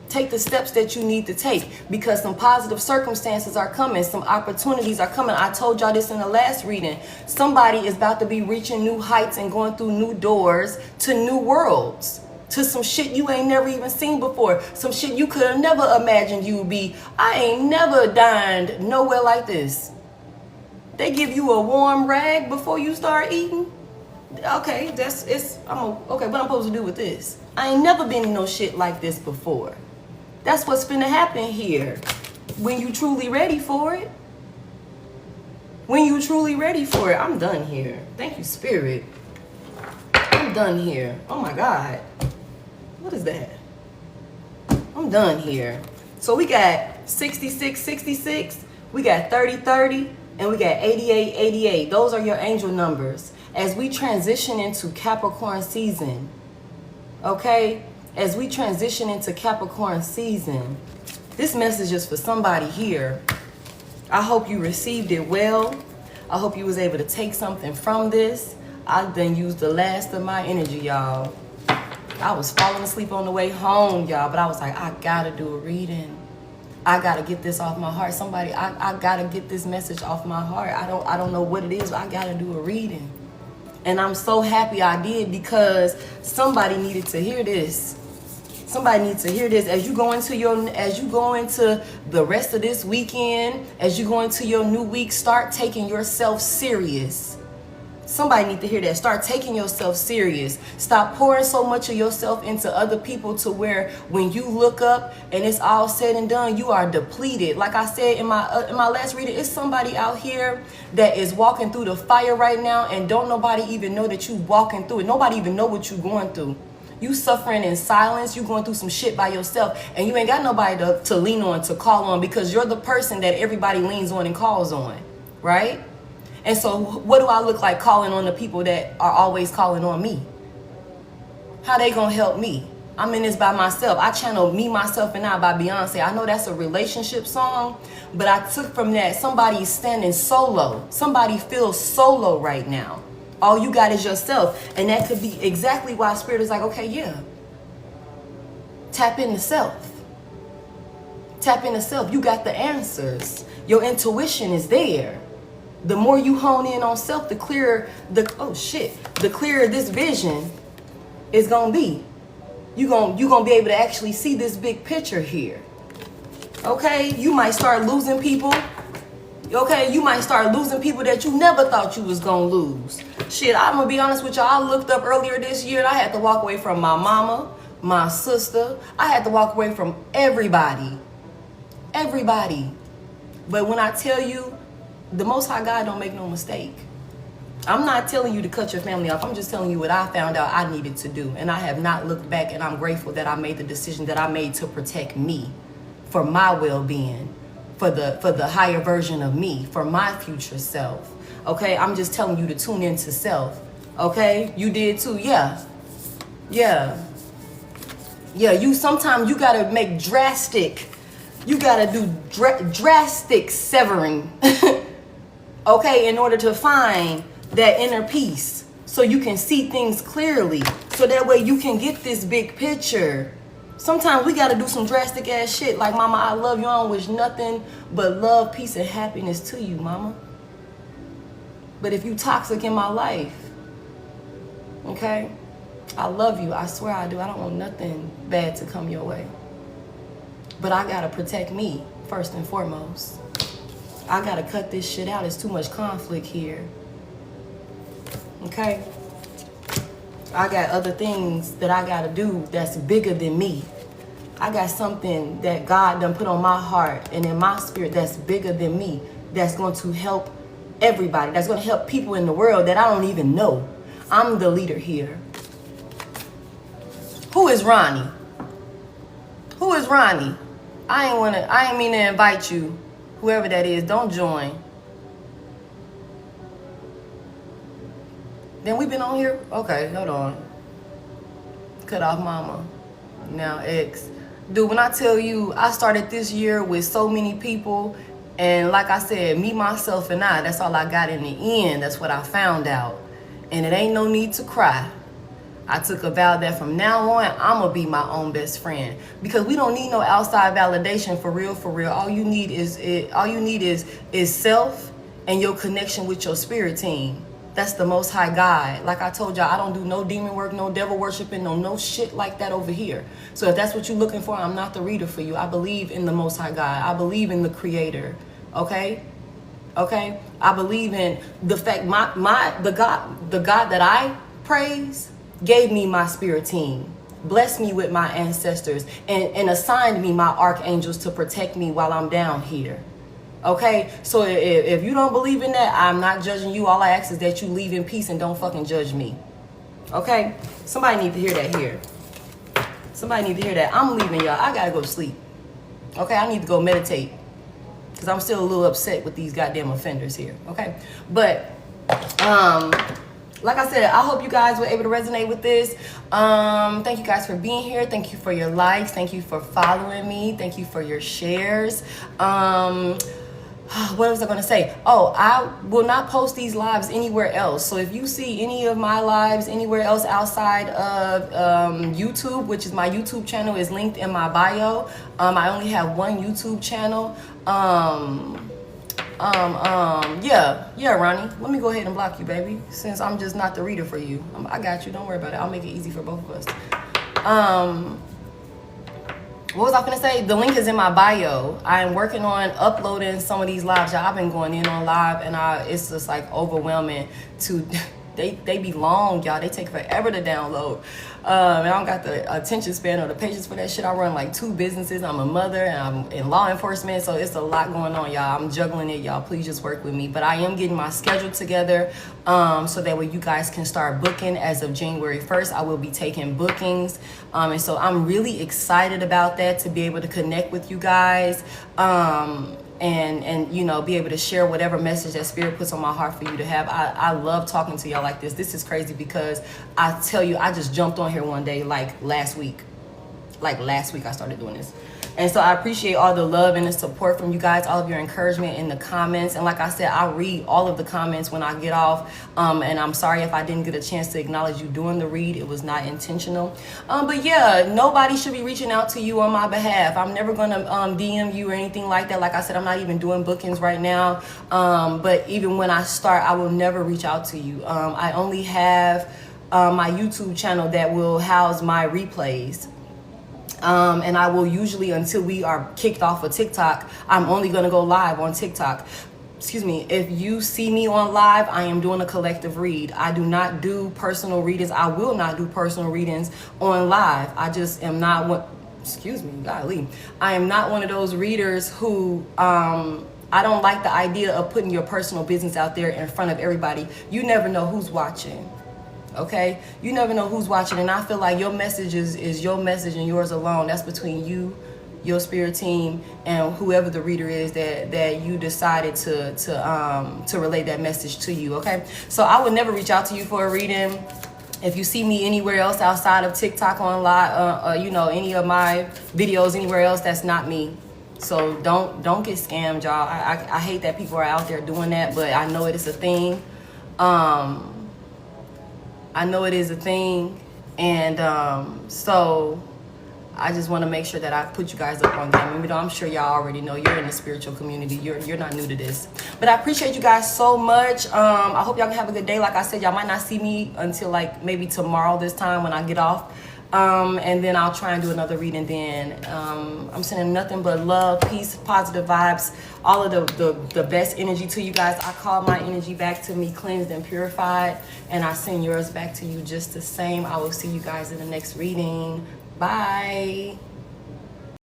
Speaker 1: Take the steps that you need to take, because some positive circumstances are coming. Some opportunities are coming. I told y'all this in the last reading. Somebody is about to be reaching new heights and going through new doors to new worlds, to some shit you ain't never even seen before. Some shit you could have never imagined you would be. I ain't never dined nowhere like this. They give you a warm rag before you start eating. Okay, okay, what I'm supposed to do with this? I ain't never been in no shit like this before. That's what's finna happen here. When you truly ready for it. When you truly ready for it. I'm done here. Thank you, Spirit. I'm done here. Oh my God. What is that? I'm done here. So we got 66, 66. We got 30, 30. And we got 88, 88. Those are your angel numbers. As we transition into Capricorn season. Okay? As we transition into Capricorn season, this message is for somebody here. I hope you received it well. I hope you was able to take something from this. I done used the last of my energy, y'all. I was falling asleep on the way home, y'all, but I was like, I gotta do a reading. I gotta get this off my heart. Somebody, I gotta get this message off my heart. I don't know what it is, but I gotta do a reading. And I'm so happy I did, because somebody needed to hear this. Somebody needs to hear this. As you go into the rest of this weekend, as you go into your new week, start taking yourself serious. Somebody need to hear that. Start taking yourself serious. Stop pouring so much of yourself into other people to where when you look up and it's all said and done, you are depleted. Like I said in my last reading, it's somebody out here that is walking through the fire right now, and don't nobody even know that you walking through it. Nobody even know what you going through. You suffering in silence. You going through some shit by yourself, and you ain't got nobody to lean on, to call on, because you're the person that everybody leans on and calls on, right? And so what do I look like calling on the people that are always calling on me? How they gonna help me? I'm in this by myself. I channeled Me, Myself, and I by Beyonce. I know that's a relationship song, but I took from that somebody's standing solo. Somebody feels solo right now. All you got is yourself. And that could be exactly why Spirit is like, okay, yeah. Tap into self. Tap into self. You got the answers. Your intuition is there. The more you hone in on self, the clearer the clearer this vision is gonna be. You're gonna be able to actually see this big picture here. Okay? You might start losing people. Okay, you might start losing people that you never thought you was gonna lose. Shit, I'm gonna be honest with y'all. I looked up earlier this year and I had to walk away from my mama, my sister. I had to walk away from everybody. Everybody. But when I tell you, the Most High God don't make no mistake. I'm not telling you to cut your family off. I'm just telling you what I found out I needed to do. And I have not looked back, and I'm grateful that I made the decision that I made to protect me, for my well-being, for the higher version of me, for my future self. Okay, I'm just telling you to tune into self. Okay, you did too. Yeah. You sometimes you gotta make drastic. You gotta do drastic severing. Okay, in order to find that inner peace, so you can see things clearly, so that way you can get this big picture. Sometimes we got to do some drastic ass shit. Like, mama, I love you. I don't wish nothing but love, peace, and happiness to you, mama. But if you toxic in my life, okay, I love you. I swear I do. I don't want nothing bad to come your way. But I got to protect me first and foremost. I got to cut this shit out. There's too much conflict here. Okay? I got other things that I got to do that's bigger than me. I got something that God done put on my heart and in my spirit that's bigger than me, that's going to help everybody, that's going to help people in the world that I don't even know. I'm the leader here. Who is Ronnie? Who is Ronnie? I ain't mean to invite you. Whoever that is, don't join. Then we been on here? Okay, hold on. Cut off mama. Now X. Dude, when I tell you, I started this year with so many people, and like I said, me, myself, and I, that's all I got in the end. That's what I found out. And it ain't no need to cry. I took a vow that from now on, I'm going to be my own best friend. Because we don't need no outside validation, for real, for real. All you need is self and your connection with your spirit team. That's the Most High God. Like I told y'all, I don't do no demon work, no devil worshiping, no shit like that over here. So if that's what you're looking for, I'm not the reader for you. I believe in the Most High God. I believe in the Creator. Okay? Okay? I believe in the fact the God that I praise gave me my spirit team, blessed me with my ancestors, and assigned me my archangels to protect me while I'm down here. Okay, so if you don't believe in that, I'm not judging you. All I ask is that you leave in peace and don't fucking judge me. Okay, somebody need to hear that here. Somebody need to hear that. I'm leaving, y'all. I gotta go to sleep. Okay, I need to go meditate because I'm still a little upset with these goddamn offenders here. Okay, but like I said, I hope you guys were able to resonate with this. Thank you guys for being here. Thank you for your likes. Thank you for following me. Thank you for your shares. What was I going to say? Oh, I will not post these lives anywhere else. So if you see any of my lives anywhere else outside of YouTube, which is my YouTube channel is linked in my bio. I only have one YouTube channel. Yeah, Ronnie, let me go ahead and block you, baby, since I'm just not the reader for you. I got you. Don't worry about it. I'll make it easy for both of us. What was I gonna say? The link is in my bio. I'm working on uploading some of these lives. Y'all, I've been going in on live, and it's just like overwhelming to. They be long, y'all. They take forever to download. And I don't got the attention span or the patience for that shit. I run like 2 businesses. I'm a mother and I'm in law enforcement. So it's a lot going on, y'all. I'm juggling it, y'all. Please just work with me. But I am getting my schedule together so that way you guys can start booking as of January 1st. I will be taking bookings. And so I'm really excited about that, to be able to connect with you guys. And you know, be able to share whatever message that spirit puts on my heart for you to have. I love talking to y'all like this. This is crazy because I tell you, I just jumped on here one day like last week I started doing this. And so I appreciate all the love and the support from you guys, all of your encouragement in the comments. And like I said, I read all of the comments when I get off. And I'm sorry if I didn't get a chance to acknowledge you during the read. It was not intentional. But yeah, nobody should be reaching out to you on my behalf. I'm never going to DM you or anything like that. Like I said, I'm not even doing bookings right now. But even when I start, I will never reach out to you. I only have my YouTube channel that will house my replays. And I will usually, until we are kicked off of TikTok, I'm only going to go live on TikTok. Excuse me. If you see me on live, I am doing a collective read. I do not do personal readings. I will not do personal readings on live. I just am not one. Excuse me, golly. I am not one of those readers who, I don't like the idea of putting your personal business out there in front of everybody. You never know who's watching. Okay, you never know who's watching, and I feel like your message is your message and yours alone. That's between you, your spirit team, and whoever the reader is that you decided to relay that message to you. Okay, so I would never reach out to you for a reading. If you see me anywhere else outside of TikTok on live, you know, any of my videos anywhere else, that's not me. So don't get scammed, y'all. I hate that people are out there doing that, but I know it is a thing. I know it is a thing, and so I just want to make sure that I put you guys up on game. Even though I'm sure y'all already know, you're in the spiritual community. You're not new to this. But I appreciate you guys so much. I hope y'all can have a good day. Like I said, y'all might not see me until like maybe tomorrow this time when I get off. And then I'll try and do another reading then. I'm sending nothing but love, peace, positive vibes, all of the best energy to you guys. I call my energy back to me cleansed and purified, and I send yours back to you just the same. I will see you guys in the next reading. Bye.